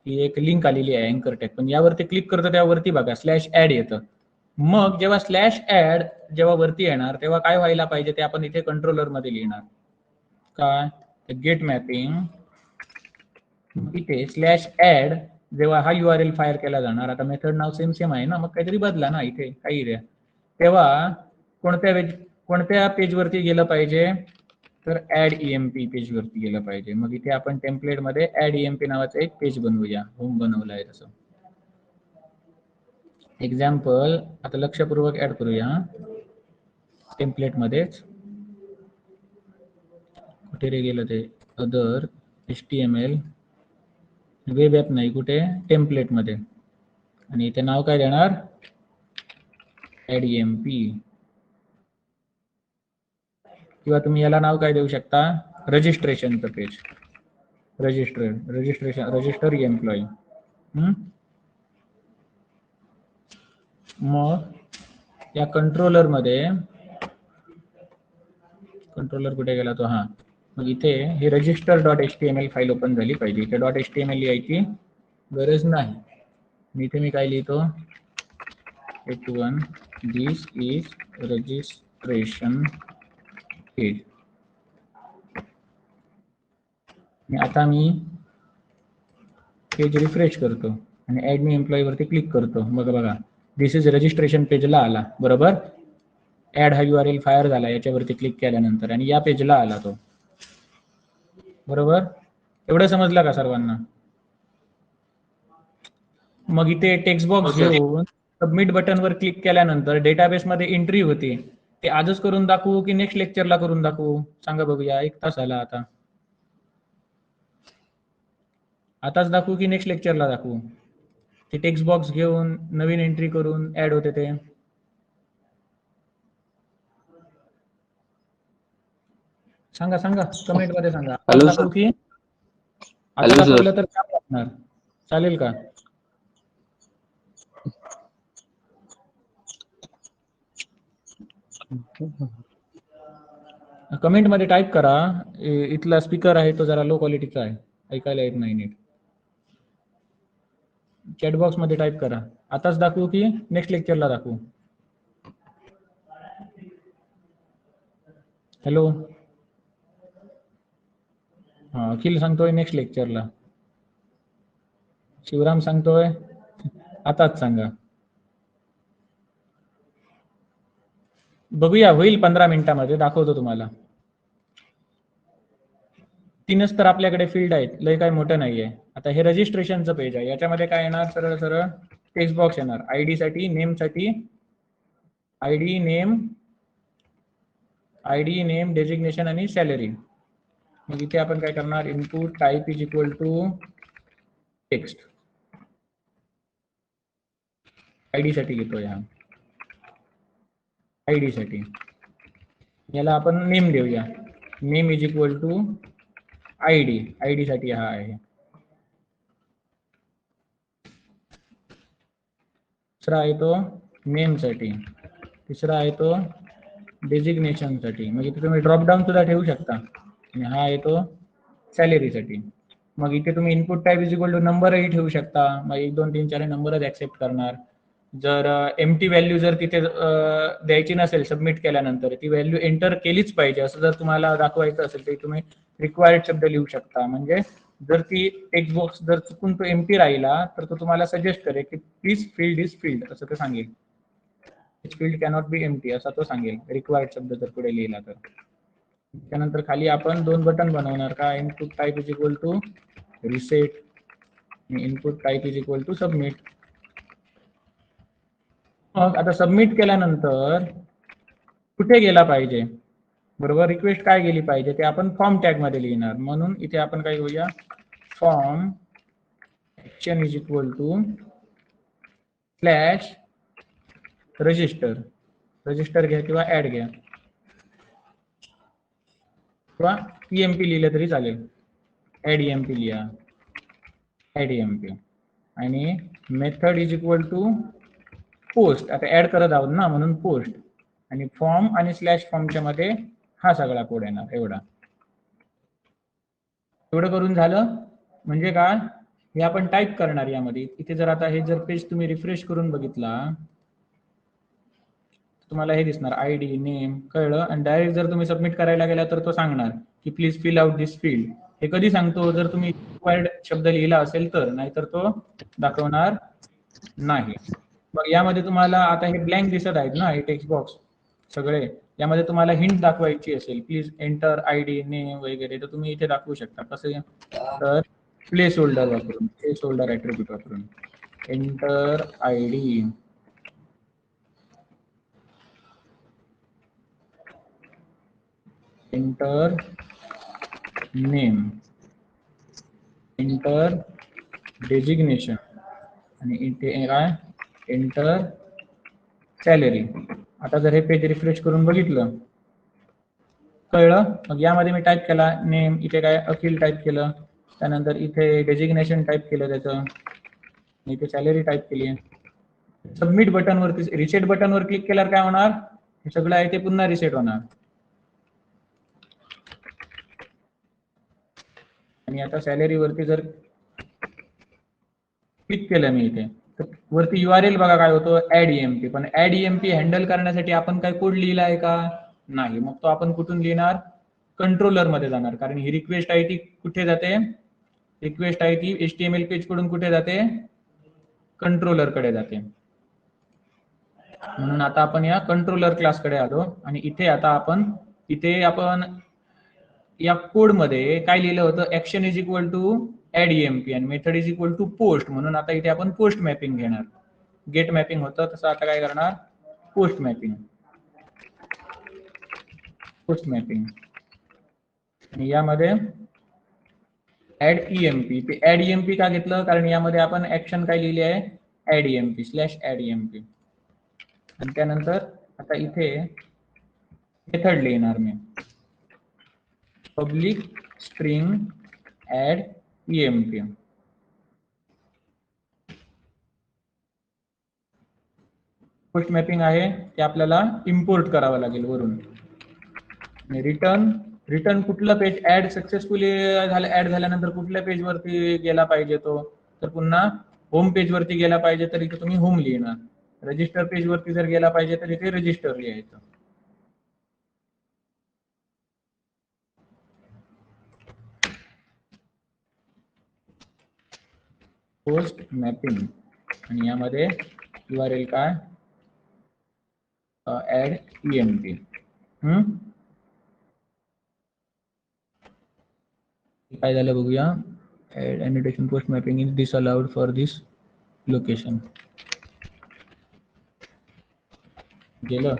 ही एक लिंक आलेली आहे अँकर टॅग. पण यावरती क्लिक करतो त्यावरती बघा /ऍड येतं. मग जेव्हा /ऍड जेव्हा वरती येणार तेव्हा काय व्हायला पाहिजे ते आपण इथे कंट्रोलर मध्ये लिहिणार. काय गेट मॅपिंग इथे /ऍड जेव्हा हा URL फायर केला जाणार, आता मेथड नाव सेम आहे ना, मग काहीतरी बदला ना इथे काही द्या. तेव्हा कोणत्या पेज वरती गेलं पाहिजे, तर ऍड EMP पेज वरती गेलं पाहिजे. मग इथे आपण टेम्पलेट मध्ये ऍड EMP नावाचं एक पेज बनवूया, होम बनवलं आहे तसं. एक्झाम्पल आता लक्षपूर्वक ऍड करूया टेम्पलेट मध्येच. कुठे रे गेलं ते, अदर HTML वेब ॲप नाही, कुठे टेम्पलेट मध्ये. आणि इथे नाव काय देणार, ऍड EMP. किंवा तुम्ही याला नाव काय देऊ शकता, रजिस्ट्रेशनचं पेज, रजिस्टर एम्प्लॉई. मग या कंट्रोलर कुठे गेला तो, हा मग इथे हे register.html फाईल ओपन झाली पाहिजे. इथे .html यायची गरज नाही. इथे मी काय लिहितो, H1 this is registration page. आता मी पेज रिफ्रेश करतो आणि ऍड न्यू एम्प्लॉई वरती क्लिक करतो. मग बघा दिस इज रजिस्ट्रेशन पेजला आला, बरोबर. ऍड हा URL फायर झाला याच्यावरती क्लिक केल्यानंतर आणि या पेजला आला तो, बरोबर. एवढं समजलं का सर्वांना? मग इथे टेक्स्ट बॉक्स घेऊन सबमिट बटन वर क्लिक केल्यानंतर डेटाबेस मध्ये एंट्री होते. ते आजच करून दाखवू की नेक्स्ट लेक्चरला करून दाखवू, सांगा बघूया. 1 तास झाला आता. आताच दाखवू की नेक्स्ट लेक्चरला दाखवू? ते टेक्स्ट बॉक्स घेऊन नवीन एंट्री करून ऍड होते ते. सांगा कमेंट मध्ये सांगा. आता दाखवू की आता दाखवलं तर काय वाटणार, चालेल का? कमेंट मध्ये टाईप करा. इथला स्पीकर आहे तो जरा लो क्वालिटीचा आहे, ऐकायला येत नाही नीट. चॅट बॉक्स मध्ये टाईप करा. आताच दाखवू की नेक्स्ट लेक्चरला दाखवू? हॅलो, हा अखिल सांगतोय नेक्स्ट लेक्चरला. शिवराम सांगतोय आताच सांगा. बघूया, होईल 15 मिनिटांमध्ये, दाखवतो तुम्हाला. 3च तर आपल्याकडे फील्ड आहेत, लय काय मोठं नाहीये. आता हे रजिस्ट्रेशनचं पेज आहे, याच्यामध्ये काय येणार, सरळ सरळ टेक्स्ट बॉक्स येणार, आयडी साठी, नेम साठी, आयडी नेम डेजिग्नेशन आणि सॅलरी. मग इथे आपण काय करणार, input type is equal to text. ID साठी घेतो, या आयडी साठी याला आपण नेम देऊया, name is equal to ID. ID साठी हा आहे. दुसरा आहे तो नेम साठी, तिसरा आहे तो डेजिग्नेशन साठी. मग इथे तुम्ही ड्रॉप डाऊन सुद्धा ठेवू शकता. आणि हा आहे तो सॅलरी साठी. मग इथे तुम्ही input type is equal to नंबरही ठेवू शकता. मग 1 2 3 4 नंबरच ऍक्सेप्ट करणार. जर एम्प्टी व्हॅल्यू जर तिथे द्यायची नसेल सबमिट केल्यानंतर, ती व्हॅल्यू एंटर केलीच पाहिजे असं जर तुम्हाला दाखवायचं असेल तर तुम्ही रिक्वायर्ड शब्द लिहू शकता. म्हणजे जर ती टेक्स्ट बॉक्स जर चुकून तो एम्प्टी राहिला तर तो तुम्हाला सजेस्ट करेल की प्लीज फील्ड इज फील्ड, असं ते सांगेल. फील्ड कॅनॉट बी एम्प्टी असा तो सांगेल, रिक्वायर्ड शब्द जर पुढे लिहिला तर. त्यानंतर खाली आपण 2 बटन बनवणार का, input type is equal to reset आणि input type is equal to submit. मग आता सबमिट केल्यानंतर कुठे गेला पाहिजे, बरोबर, रिक्वेस्ट काय गेली पाहिजे ते आपण फॉर्म टॅग मध्ये लिहिणार. म्हणून इथे आपण काय करूया, form action is equal to slash register. Register घ्या किंवा ऍड घ्या किंवा EMP लिहिलं तरी चालेल. ऍड EMP लिहा, ऍड EMP. आणि method is equal to post. आता ऍड करत आहोत ना म्हणून पोस्ट. आणि फॉर्म आणि स्लॅश फॉर्मच्या मध्ये हा सगळा कोड येणार. एवढं करून झालं. म्हणजे काय, हे आपण टाईप करणार यामध्ये. इथे जर आता हे जर पेज तुम्ही रिफ्रेश करून बघितला, तुम्हाला हे दिसणार आयडी नेम, कळलं. आणि डायरेक्ट जर तुम्ही सबमिट करायला गेला तर तो सांगणार की please fill out this field. हे कधी सांगतो, जर तुम्ही रिक्वायर्ड शब्द लिहिला असेल तर, नाहीतर तो दाखवणार नाही. मग यामध्ये तुम्हाला आता हे ब्लँक दिसत आहेत ना, हे टेक्स्ट बॉक्स सगळे, यामध्ये तुम्हाला हिंट दाखवायची असेल, प्लीज एंटर आयडी नेम वगैरे, तर तुम्ही इथे दाखवू शकता. कसं, तर प्लेस होल्डर वापरून, प्लेस होल्डर ऍट्रिब्यूट वापरून enter ID, enter name, enter designation आणि इथे काय, एंटर सॅलरी. आता जर हे पेज रिफ्रेश करून बघितलं, कळलं. मग यामध्ये मी टाईप केला नेम, इथे काय अखिल टाईप केलं, त्यानंतर इथे डेजिग्नेशन टाईप केलं त्याचं, इथे सॅलरी टाईप केली. सबमिट बटन वरती, रिसेट बटन वर क्लिक केल्यावर काय होणार, हे सगळं आहे ते पुन्हा रिसेट होणार. आणि आता सॅलरी वरती जर क्लिक केलं मी इथे, तर वरती URL बघा काय होतो, ऍड EMP. पण ऍड EMP हँडल करण्यासाठी आपण काय कोड लिहिला आहे का, नाही. मग तो आपण कुठून लिहिणार, कंट्रोलर मध्ये जाणार. कारण ही रिक्वेस्ट आहे ती कुठे जाते, रिक्वेस्ट आहे ती HTML पेज कडून कुठे जाते, कंट्रोलर कडे जाते. म्हणून आता आपण या कंट्रोलर क्लास कडे आलो. आणि इथे आता आपण या कोड मध्ये काय लिहिलं होतं, action is equal to add EMP आणि method is equal to post. म्हणून आता इथे आपण पोस्ट मॅपिंग घेणार. गेट मॅपिंग होतं तसं आता काय करणार, पोस्ट मॅपिंग, पोस्ट मॅपिंग. आणि यामध्ये ऍड EMP. ते ऍड EMP का घेतलं, कारण यामध्ये आपण ऍक्शन काय लिहिली आहे, add EMP slash add EMP. आणि त्यानंतर आता इथे मेथड लिहिणार मी, public string add EMP. Post mapping आहे ते आपल्याला इम्पोर्ट करावं लागेल वरून. रिटर्न कुठलं पेज ऍड सक्सेसफुली झालं, ऍड झाल्यानंतर कुठल्या पेज वरती गेला पाहिजे तो, तर पुन्हा होम पेज वरती गेला पाहिजे तर इथे तुम्ही होम लिहिणार. रजिस्टर पेज वरती जर गेला पाहिजे तर इथे रजिस्टर लिहायचं. Post mapping. आणि यामध्ये URL काय, ऍड EMP. काय झालं बघूया. Add annotation post mapping is disallowed for this location. गेलं.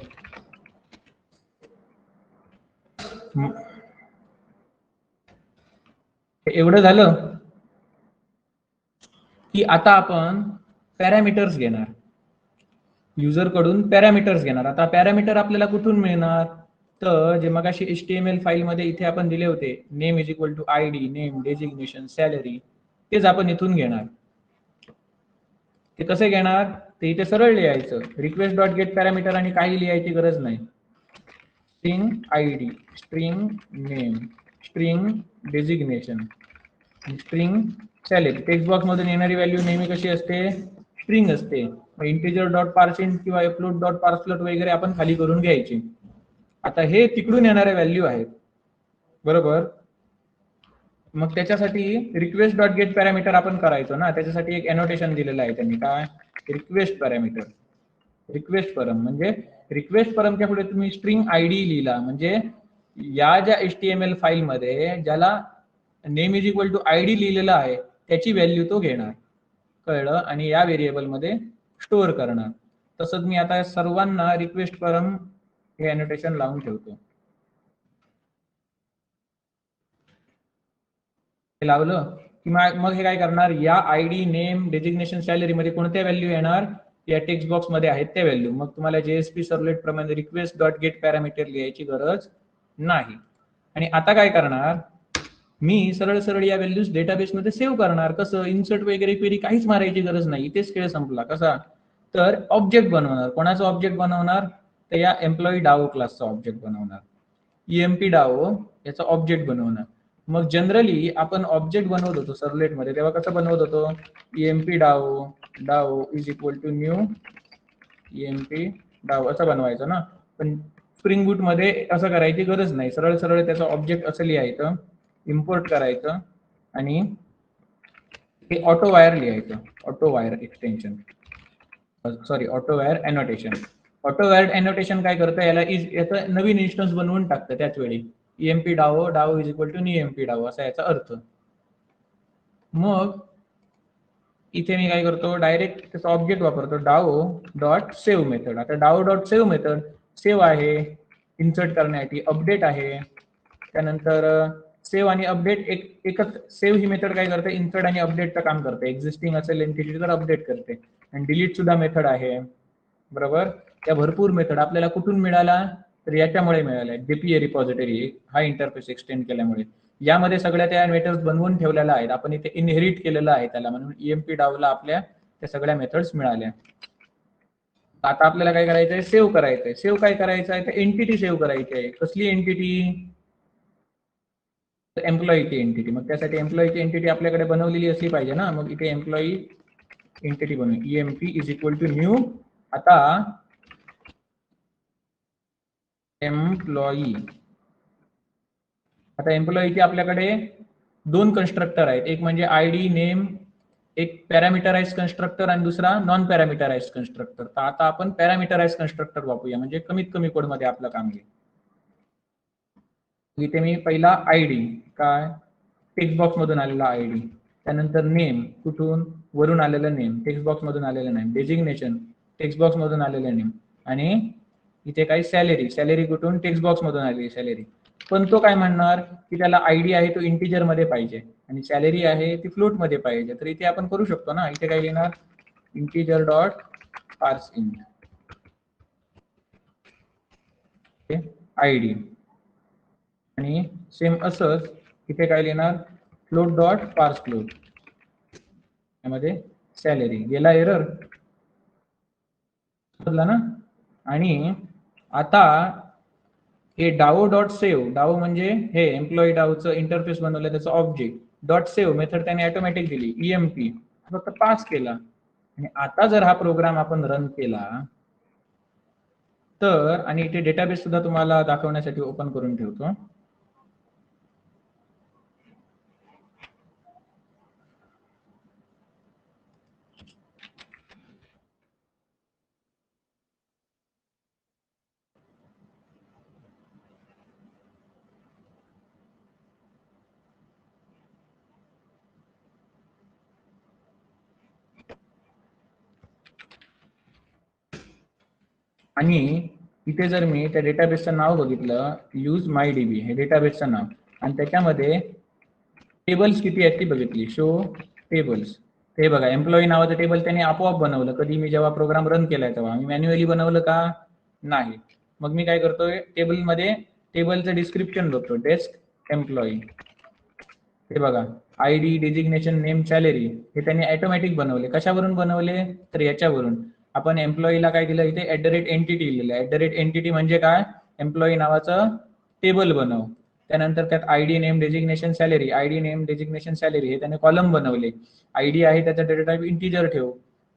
एवढं झालं की आता आपण पॅरामीटर्स घेणार, युजर कडून पॅरामीटर्स घेणार. आता पॅरामीटर आपल्याला कुठून मिळणार, तर जे मगाशी HTML फाईल मध्ये इथे आपण दिले होते, name is equal to ID, name, designation, salary, तेच आपण इथून घेणार. ते कसे घेणार ते इथे सरळ लिहायचं, रिक्वेस्ट डॉट गेट पॅरामीटर, आणि काही लिहायची गरज नाही. String ID, string name, string designation, string salary. Text box मधून येणारी व्हॅल्यू नेहमी कशी असते, स्ट्रिंग असते. इंटिजर डॉट पार्सिंट किंवा अपलोड डॉट पार्सलोट वगैरे आपण खाली करून घ्यायची. आता हे तिकडून येणारे व्हॅल्यू आहेत, बरोबर. मग त्याच्यासाठी रिक्वेस्ट डॉट गेट पॅरामीटर आपण करायचो ना, त्याच्यासाठी एक एनोटेशन दिलेलं आहे त्यांनी, काय, रिक्वेस्ट पॅरामीटर. रिक्वेस्ट परम म्हणजे रिक्वेस्ट परमच्या पुढे तुम्ही स्ट्रिंग ID लिहिला, म्हणजे या ज्या HTML फाईल मध्ये ज्याला name is equal to ID लिहिलेलं आहे त्याची व्हॅल्यू तो घेणार, कळलं, आणि या व्हेरिएबल मध्ये स्टोअर करणार. तसंच मी आता सर्वांना रिक्वेस्ट परम हे एनोटेशन लावून ठेवतो. हे लावलं की मग हे काय करणार, या ID, नेम, डेजिग्नेशन, सॅलरी मध्ये कोणत्या व्हॅल्यू येणार, या टेक्स्ट बॉक्स मध्ये आहेत त्या व्हॅल्यू. मग तुम्हाला JSP सर्वलेट प्रमाणे रिक्वेस्ट डॉट गेट पॅरामीटर लिहायची गरज नाही. आणि आता काय करणार, मी सरळ सरळ या व्हॅल्यूज डेटाबेस मध्ये सेव्ह करणार. कसं, इन्सर्ट वगैरे क्वेरी काहीच मारायची गरज नाही, इथेच खेळ संपला. कसा, तर ऑब्जेक्ट बनवणार. कोणाचा ऑब्जेक्ट बनवणार, तर या एम्प्लॉई डाओ क्लासचा ऑब्जेक्ट बनवणार. EMP डाओ याचा ऑब्जेक्ट बनवणार. मग जनरली आपण ऑब्जेक्ट बनवत होतो सर्वलेट मध्ये, तेव्हा कसं बनवत होतो, EMP DAO, DAO is equal to new EMP DAO असं बनवायचं ना. पण स्प्रिंग बूट मध्ये असं करायची गरज नाही, सरळ सरळ त्याचा ऑब्जेक्ट असं लिहायचं, इम्पोर्ट करायचं, आणि हे ऑटो वायर लिहायचं, auto wire extension, sorry auto wire annotation. Auto wire annotation काय करतं, याचं नवीन इन्स्टन्स बनवून टाकतं त्याच वेळी. EMP DAO, DAO is equal to new EMP DAO असा याचा अर्थ. मग इथे मी काय करतो, डायरेक्ट त्याचा ऑब्जेक्ट वापरतो, डाओ डॉट सेव्ह मेथड. आता DAO dot save method save आहे इन्सर्ट करण्यासाठी, अपडेट आहे, त्यानंतर सेव्ह आणि अपडेट एकच. सेव्ह ही मेथड काय करते, इन्सर्ट आणि अपडेटचं काम करते. एक्झिस्टिंग असेल एंटिटी तर अपडेट करते. आणि डिलीट सुद्धा मेथड आहे, बरोबर. त्या भरपूर मेथड आपल्याला कुठून मिळाला, तर याच्यामुळे मिळाल्या, DPA रिपॉझिटरी हा इंटरफेस एक्सटेंड केल्यामुळे. यामध्ये सगळ्या त्या मेथड्स बनवून ठेवलेल्या आहेत, आपण इथे इनहेरिट केलेलं आहे त्याला, म्हणून EMP डावला आपल्या त्या सगळ्या मेथड्स मिळाल्या. आता आपल्याला काय करायचंय, सेव्ह करायचंय. सेव्ह काय करायचं आहे, तर एंटिटी सेव्ह करायची आहे. कसली एंटिटी, एम्प्लॉईची एंटिटी. मग त्यासाठी एम्प्लॉईची एंटिटी आपल्याकडे बनवलेली असली पाहिजे ना. मग इथे एम्प्लॉई एंटिटी बनवू, EMP is equal to new. आता एम्प्लॉई, आता एम्प्लॉईचे आपल्याकडे दोन कन्स्ट्रक्टर आहेत, एक म्हणजे ID, नेम, एक पॅरामीटराइज कन्स्ट्रक्टर, आणि दुसरा नॉन पॅरामीटराइज कन्स्ट्रक्टर. तर आता आपण पॅरामीटराइज कन्स्ट्रक्टर वापरूया, म्हणजे कमीत कमी कोड मध्ये आपलं काम घेईल. इथे मी पहिला ID, काय, टेक्स्ट बॉक्स मधून आलेला ID, त्यानंतर नेम, कुठून, वरून आलेलं नेम, टेक्स्ट बॉक्स मधून आलेलं नेम, डेजिग्नेशन, टेक्स्ट बॉक्स मधून आलेलं नेम, आणि इथे काही सॅलरी, सॅलरी कुठून, टेक्स्ट बॉक्स मधून आलेली सॅलरी. पण तो काय म्हणणार की त्याला ID आहे तो इंटिजर मध्ये पाहिजे, आणि सॅलरी आहे ती फ्लोट मध्ये पाहिजे. तर इथे आपण करू शकतो ना, इथे काय लिहिणार, इंटिजर डॉट पार्स इंट ID, आणि सेम असंच इथे काय लिहिणार, फ्लोट डॉट पार्स फ्लोट, यामध्ये सॅलरी. गेला एरर, समजला ना. आणि आता हे डाओ डॉट सेव्ह, डाओ म्हणजे हे एम्प्लॉई डाओचं इंटरफेस बनवलं त्याचं ऑब्जेक्ट, डॉट सेव्ह मेथड त्याने ऑटोमॅटिक दिली, EMP फक्त पास केला. आणि आता जर हा प्रोग्राम आपण रन केला तर, आणि इथे डेटाबेस सुद्धा तुम्हाला दाखवण्यासाठी ओपन करून ठेवतो. आणि इथे जर मी त्या डेटाबेसचं नाव बघितलं, यूज माय डीबी हे डेटाबेसचं नाव, आणि त्याच्यामध्ये टेबल्स किती आहेत ती बघितली, शो टेबल्स. हे बघा, एम्प्लॉई नावाचं टेबल त्याने आपोआप बनवलं. कधी मी जेव्हा प्रोग्राम रन केलाय तेव्हा. मी मॅन्युअली बनवलं का? नाही. मग मी काय करतोय, टेबलमध्ये टेबलचं डिस्क्रिप्शन बघतो, डेस्क एम्प्लॉई. हे बघा, आयडी, डेजिग्नेशन, नेम, सॅलरी हे त्यांनी ऑटोमॅटिक बनवले. कशावरून बनवले? तर याच्यावरून. आपण एम्प्लॉईला काय दिलं इथे, @एंटिटी लिहिलेलं. @एंटिटी म्हणजे काय? एम्प्लॉई नावाचं टेबल बनव. त्यानंतर त्यात ID, name, designation, salary, ID, name, designation, salary हे त्याने कॉलम बनवले. आयडी आहे त्याचा डेटा टाईप इंटिजर ठेव,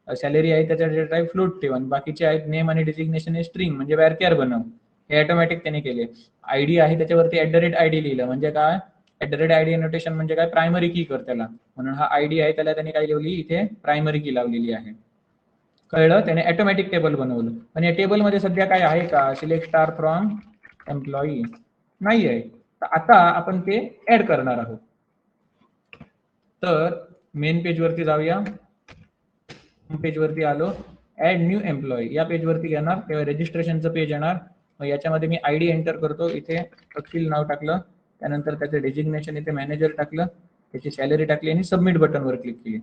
सॅलरी आहे त्याचा डेटा टाईप फ्लोट ठेव, आणि बाकीचे आहेत नेम आणि डेजिग्नेशन हे स्ट्रिंग म्हणजे वॅरकॅर बनव. हे ऑटोमॅटिक त्याने केले. आयडी आहे त्याच्यावरती @id लिहिलं म्हणजे काय? @id नोटेशन म्हणजे काय? प्रायमरी की कर त्याला, म्हणून हा आयडी आहे त्याला त्याने काय लावली इथे, प्रायमरी की लावलेली आहे. कळलं? त्याने ऑटोमॅटिक टेबल बनवलं. पण या टेबलमध्ये सध्या काय आहे का? सिलेक्ट स्टार फ्रॉम एम्प्लॉई नाही आहे. तर आता आपण ते ऍड करणार आहोत. तर मेन पेज वरती जाऊया. पेज वरती आलो, ऍड न्यू एम्प्लॉई या पेज वरती घेणार, तेव्हा रजिस्ट्रेशनचं पेज येणार. मग याच्यामध्ये मी आयडी एंटर करतो, इथे अखिल नाव टाकलं, त्यानंतर त्याचं डेजिग्नेशन इथे मॅनेजर टाकलं, त्याची सॅलरी टाकली आणि सबमिट बटनवर क्लिक केली.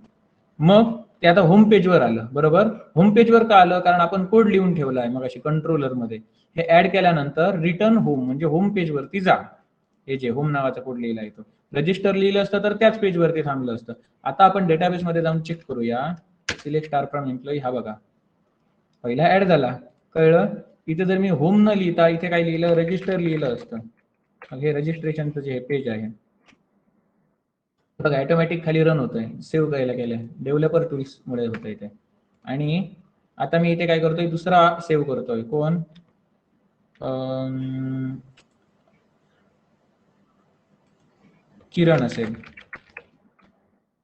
मग ते आता होम पेजवर आलं. बरोबर, होम पेजवर का आलं? कारण आपण कोड लिहून ठेवला आहे मग अशी कंट्रोलर मध्ये. हे ऍड केल्यानंतर रिटर्न होम म्हणजे होम पेज वरती जा. हे जे होम नावाचा कोड लिहिला आहे तो. रजिस्टर लिहिलं असतं तर त्याच पेज वरती थांबलं असतं. आता आपण डेटाबेस मध्ये जाऊन चेक करूया. सिलेक्ट स्टार फ्रॉम एम्प्लॉई, हा बघा पहिला ऍड झाला. कळलं? इथे जर मी होम न लिहिता इथे काय लिहिलं, रजिस्टर लिहिलं असतं. हे रजिस्ट्रेशनचं जे पेज आहे बघा, ऑटोमॅटिक खाली रन होतंय. सेव्ह करायला केलंय, डेव्हलपर टूल्स मुळे होतंय ते. आणि आता मी इथे काय करतोय, दुसरा सेव्ह करतोय. कोण? किरण असेल.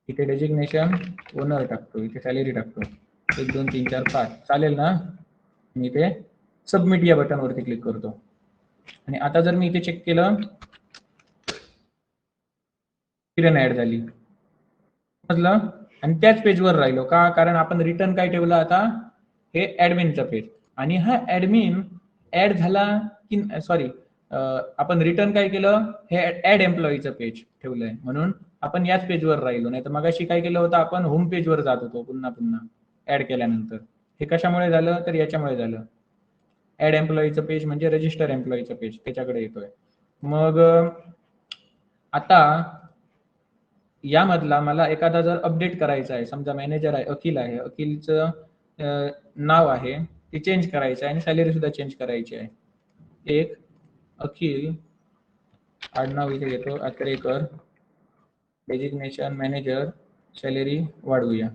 इथे डेजिग्नेशन ओनर टाकतो, इथे सॅलरी टाकतो, 1 2 3 4 5 चालेल ना? मी इथे सबमिट या बटन वरती क्लिक करतो. आणि आता जर मी इथे चेक केलं, किरण ऍड झाली. समजलं? आणि त्याच पेजवर राहिलो का? कारण आपण रिटर्न काय ठेवलं आता, हे ऍडमिनचं पेज. आणि हा ऍडमिन ऍड झाला की सॉरी, आपण रिटर्न काय केलं, हे ऍड एम्प्लॉईचं पेज ठेवलंय, म्हणून आपण याच पेजवर राहिलो. नाही तर मगाशी काय केलं होतं, आपण होम पेजवर जात होतो पुन्हा पुन्हा ऍड केल्यानंतर. हे कशामुळे झालं? तर याच्यामुळे झालं. ऍड एम्प्लॉईचं पेज म्हणजे रजिस्टर एम्प्लॉईचं पेज, त्याच्याकडे येतोय. मग आता यामधला मला एखादा जर अपडेट करायचा आहे, समजा मॅनेजर आहे अखिल आहे, अखिलचं नाव आहे ते चेंज करायचं आहे आणि सॅलरी सुद्धा चेंज करायची आहे. एक अखिल आडनाव इथे घेतो, आत्रेकर, डेजिग्नेशन मॅनेजर, सॅलरी वाढवूया.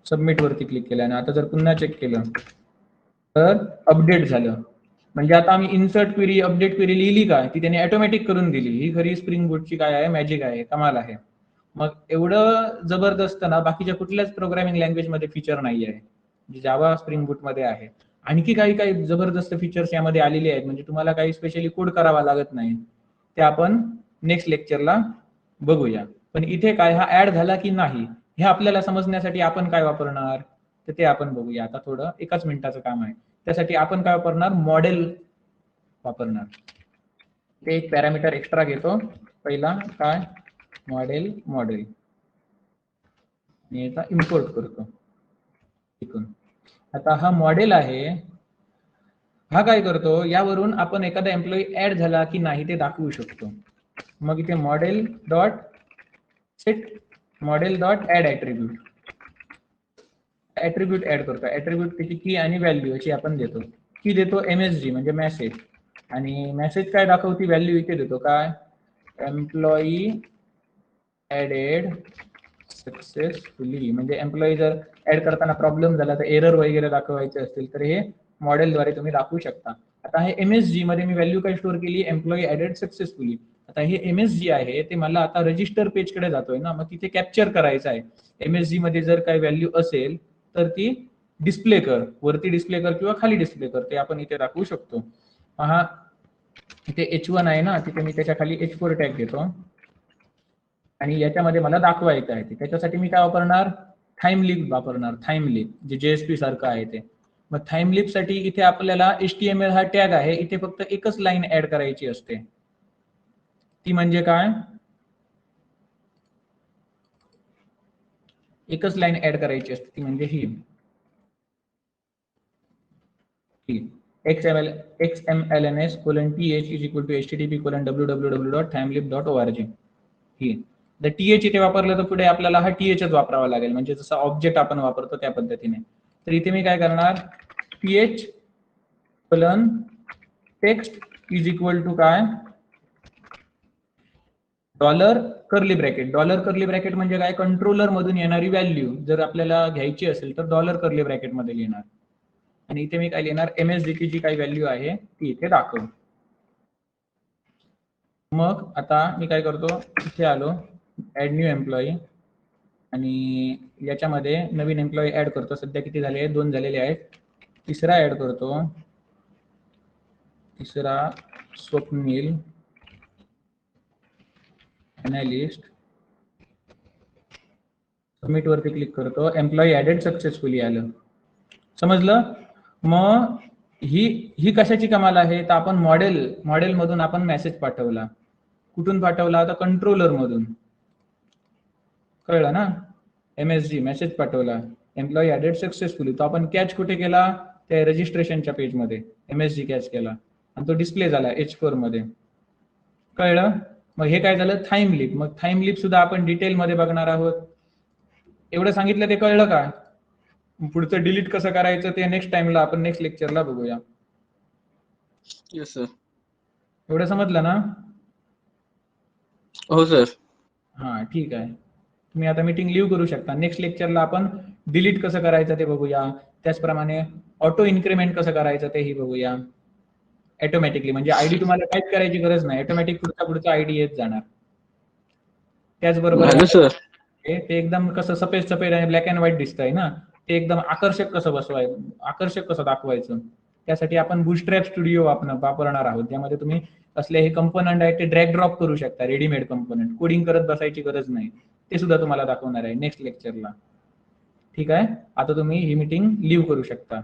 सबमिट वरती क्लिक केलं आणि आता जर पुन्हा चेक केलं तर अपडेट झालं. म्हणजे आता आम्ही इन्सर्ट क्वेरी, अपडेट क्वेरी लिहिली का, ती त्याने ऑटोमॅटिक करून दिली. ही खरी स्प्रिंग बूटची काय आहे, मॅजिक आहे, कमाल आहे. मग एवढं जबरदस्त ना बाकीच्या कुठल्याच प्रोग्रामिंग लँग्वेज मध्ये फीचर नाही आहे, जे जावा स्प्रिंग बूट मध्ये आहे. आणखी काही काही जबरदस्त फीचर्स यामध्ये आलेले आहेत, म्हणजे तुम्हाला काही स्पेशली कोड करावा लागत नाही. ते आपण नेक्स्ट लेक्चरला बघूया. पण इथे काय, हा ऍड झाला की नाही हे आपल्याला समजण्यासाठी आपण काय वापरणार, तर ते आपण बघूया. आता थोडं 1 मिनिटाचं काम आहे. त्यासाठी आपण काय वापरणार, मॉडेल वापरणार. ते एक पॅरामीटर एक्स्ट्रा घेतो. पहिला काय, मॉडेल, मॉडेल, मी याचा इम्पोर्ट करतो इथून. आता हा मॉडेल आहे, हा काय करतो, यावरून आपण एखादा एम्प्लॉई ऍड झाला की नाही ते दाखवू शकतो. मग इथे model dot set model dot add attribute, attribute add करतो. ऍट्रिब्यूट त्याची की आणि व्हॅल्यू अशी आपण देतो. की देतो MSG म्हणजे मेसेज, आणि मेसेज काय दाखवती, व्हॅल्यू इथे देतो काय, एम्प्लॉई ऍडेड सक्सेसफुली. म्हणजे एम्प्लॉई जर ऍड करताना प्रॉब्लेम झाला तर एरर वगैरे दाखवायचे असतील तर हे मॉडेलद्वारे तुम्ही दाखवू शकता. आता हे MSG मध्ये मी व्हॅल्यू काय स्टोअर केली, एम्प्लॉई ऍडेड सक्सेसफुली. आता हे MSG आहे ते मला आता रजिस्टर पेज कडे जातोय ना, मग तिथे कॅप्चर करायचं आहे. MSG मध्ये जर काही व्हॅल्यू असेल तर ती डिस्प्ले कर, वरती डिस्प्ले कर किंवा खाली डिस्प्ले कर, ते आपण इथे दाखवू शकतो. पहा इथे H1 आहे ना, तिथे मी त्याच्या खाली H4 टॅग घेतो आणि याच्यामध्ये मला दाखवायचं आहे. त्याच्यासाठी मी काय वापरणार, थाईम लिंक वापरणार. थाईम लिंक जे JSP सारखं आहे ते. मग थाईमलिप साठी इथे आपल्याला HTML हा टॅग आहे, इथे फक्त एकच लाईन ऍड करायची असते, ती म्हणजे काय, एकच लाईन ऍड करायची असते ती म्हणजे ही xmlns:th=http://www.thimelib.org ही जर th इथे वापरलं तर पुढे आपल्याला हा th वापरावा लागेल, म्हणजे जसं ऑब्जेक्ट आपण वापरतो त्या पद्धतीने. तर इथे मी काय करणार, th:\text काय, $कर्ली ब्रॅकेट. $कर्ली ब्रॅकेट म्हणजे काय, कंट्रोलर मधून येणारी व्हॅल्यू जर आपल्याला घ्यायची असेल तर $कर्ली ब्रॅकेट मध्ये लिहिणार, आणि इथे मी काय लिहिणार, MSG ची जी काही व्हॅल्यू आहे ती इथे दाखव. मग आता मी काय करतो, इथे आलो, ऍड न्यू एम्प्लॉई, आणि याच्यामध्ये नवीन एम्प्लॉई ऍड करतो. सध्या किती झाले, 2 झालेले आहेत. तिसरा ऍड करतो, तिसरा स्वप्नील अनालिस्ट. सबमिट वरती क्लिक करतो, एम्प्लॉई ऍडेड सक्सेसफुली आलं. समजलं. मग ही कशाची कमाल आहे, तर आपण मॉडेल मधून आपण मेसेज पाठवला. कुठून पाठवला, आता कंट्रोलर मधून, कळलं ना. MSG मेसेज पाठवला, एम्प्लॉई ऍडेड सक्सेसफुली, तो आपण कॅच कुठे केला, त्या रजिस्ट्रेशनच्या पेज मध्ये MSG कॅच केला आणि तो डिस्प्ले झाला H4 मध्ये, कळलं. मग हे काय झालं, थाईमलिप. मग थाईमलिप सुद्धा आपण डिटेल मध्ये बघणार आहोत. एवढं सांगितलं ते कळलं का. पुढचं डिलीट कसं करायचं ते नेक्स्ट टाइमला आपण नेक्स्ट लेक्चरला बघूया. Yes sir. एवढं समजलं ना. हो सर. हा ठीक आहे, तुम्ही आता मीटिंग लिव्ह करू शकता. नेक्स्ट लेक्चरला आपण डिलीट कसं करायचं ते बघूया, त्याचप्रमाणे ऑटो इन्क्रीमेंट कसं करायचं तेही बघूया. ऑटोमॅटिकली म्हणजे आयडी तुम्हाला टाईप करायची गरज नाही, ऑटोमॅटिक पुढचा आयडी येत जाणार. त्याचबरोबर सर. ते एकदम कसं सफेद आणि ब्लॅक अँड व्हाईट दिसतंय ना, ते एकदम आकर्षक कसं दाखवायचं, त्यासाठी आपण बूटस्ट्रॅप स्टुडिओ वापरणार आहोत, ज्यामध्ये तुम्ही असले हे कंपोनंट आहे ते ड्रॅग ड्रॉप करू शकता, रेडीमेड कंपोनंट, कोडिंग करत बसायची गरज नाही. ते सुद्धा तुम्हाला दाखवणार आहे नेक्स्ट लेक्चरला. ठीक आहे, आता तुम्ही ही मीटिंग लिव्ह करू शकता.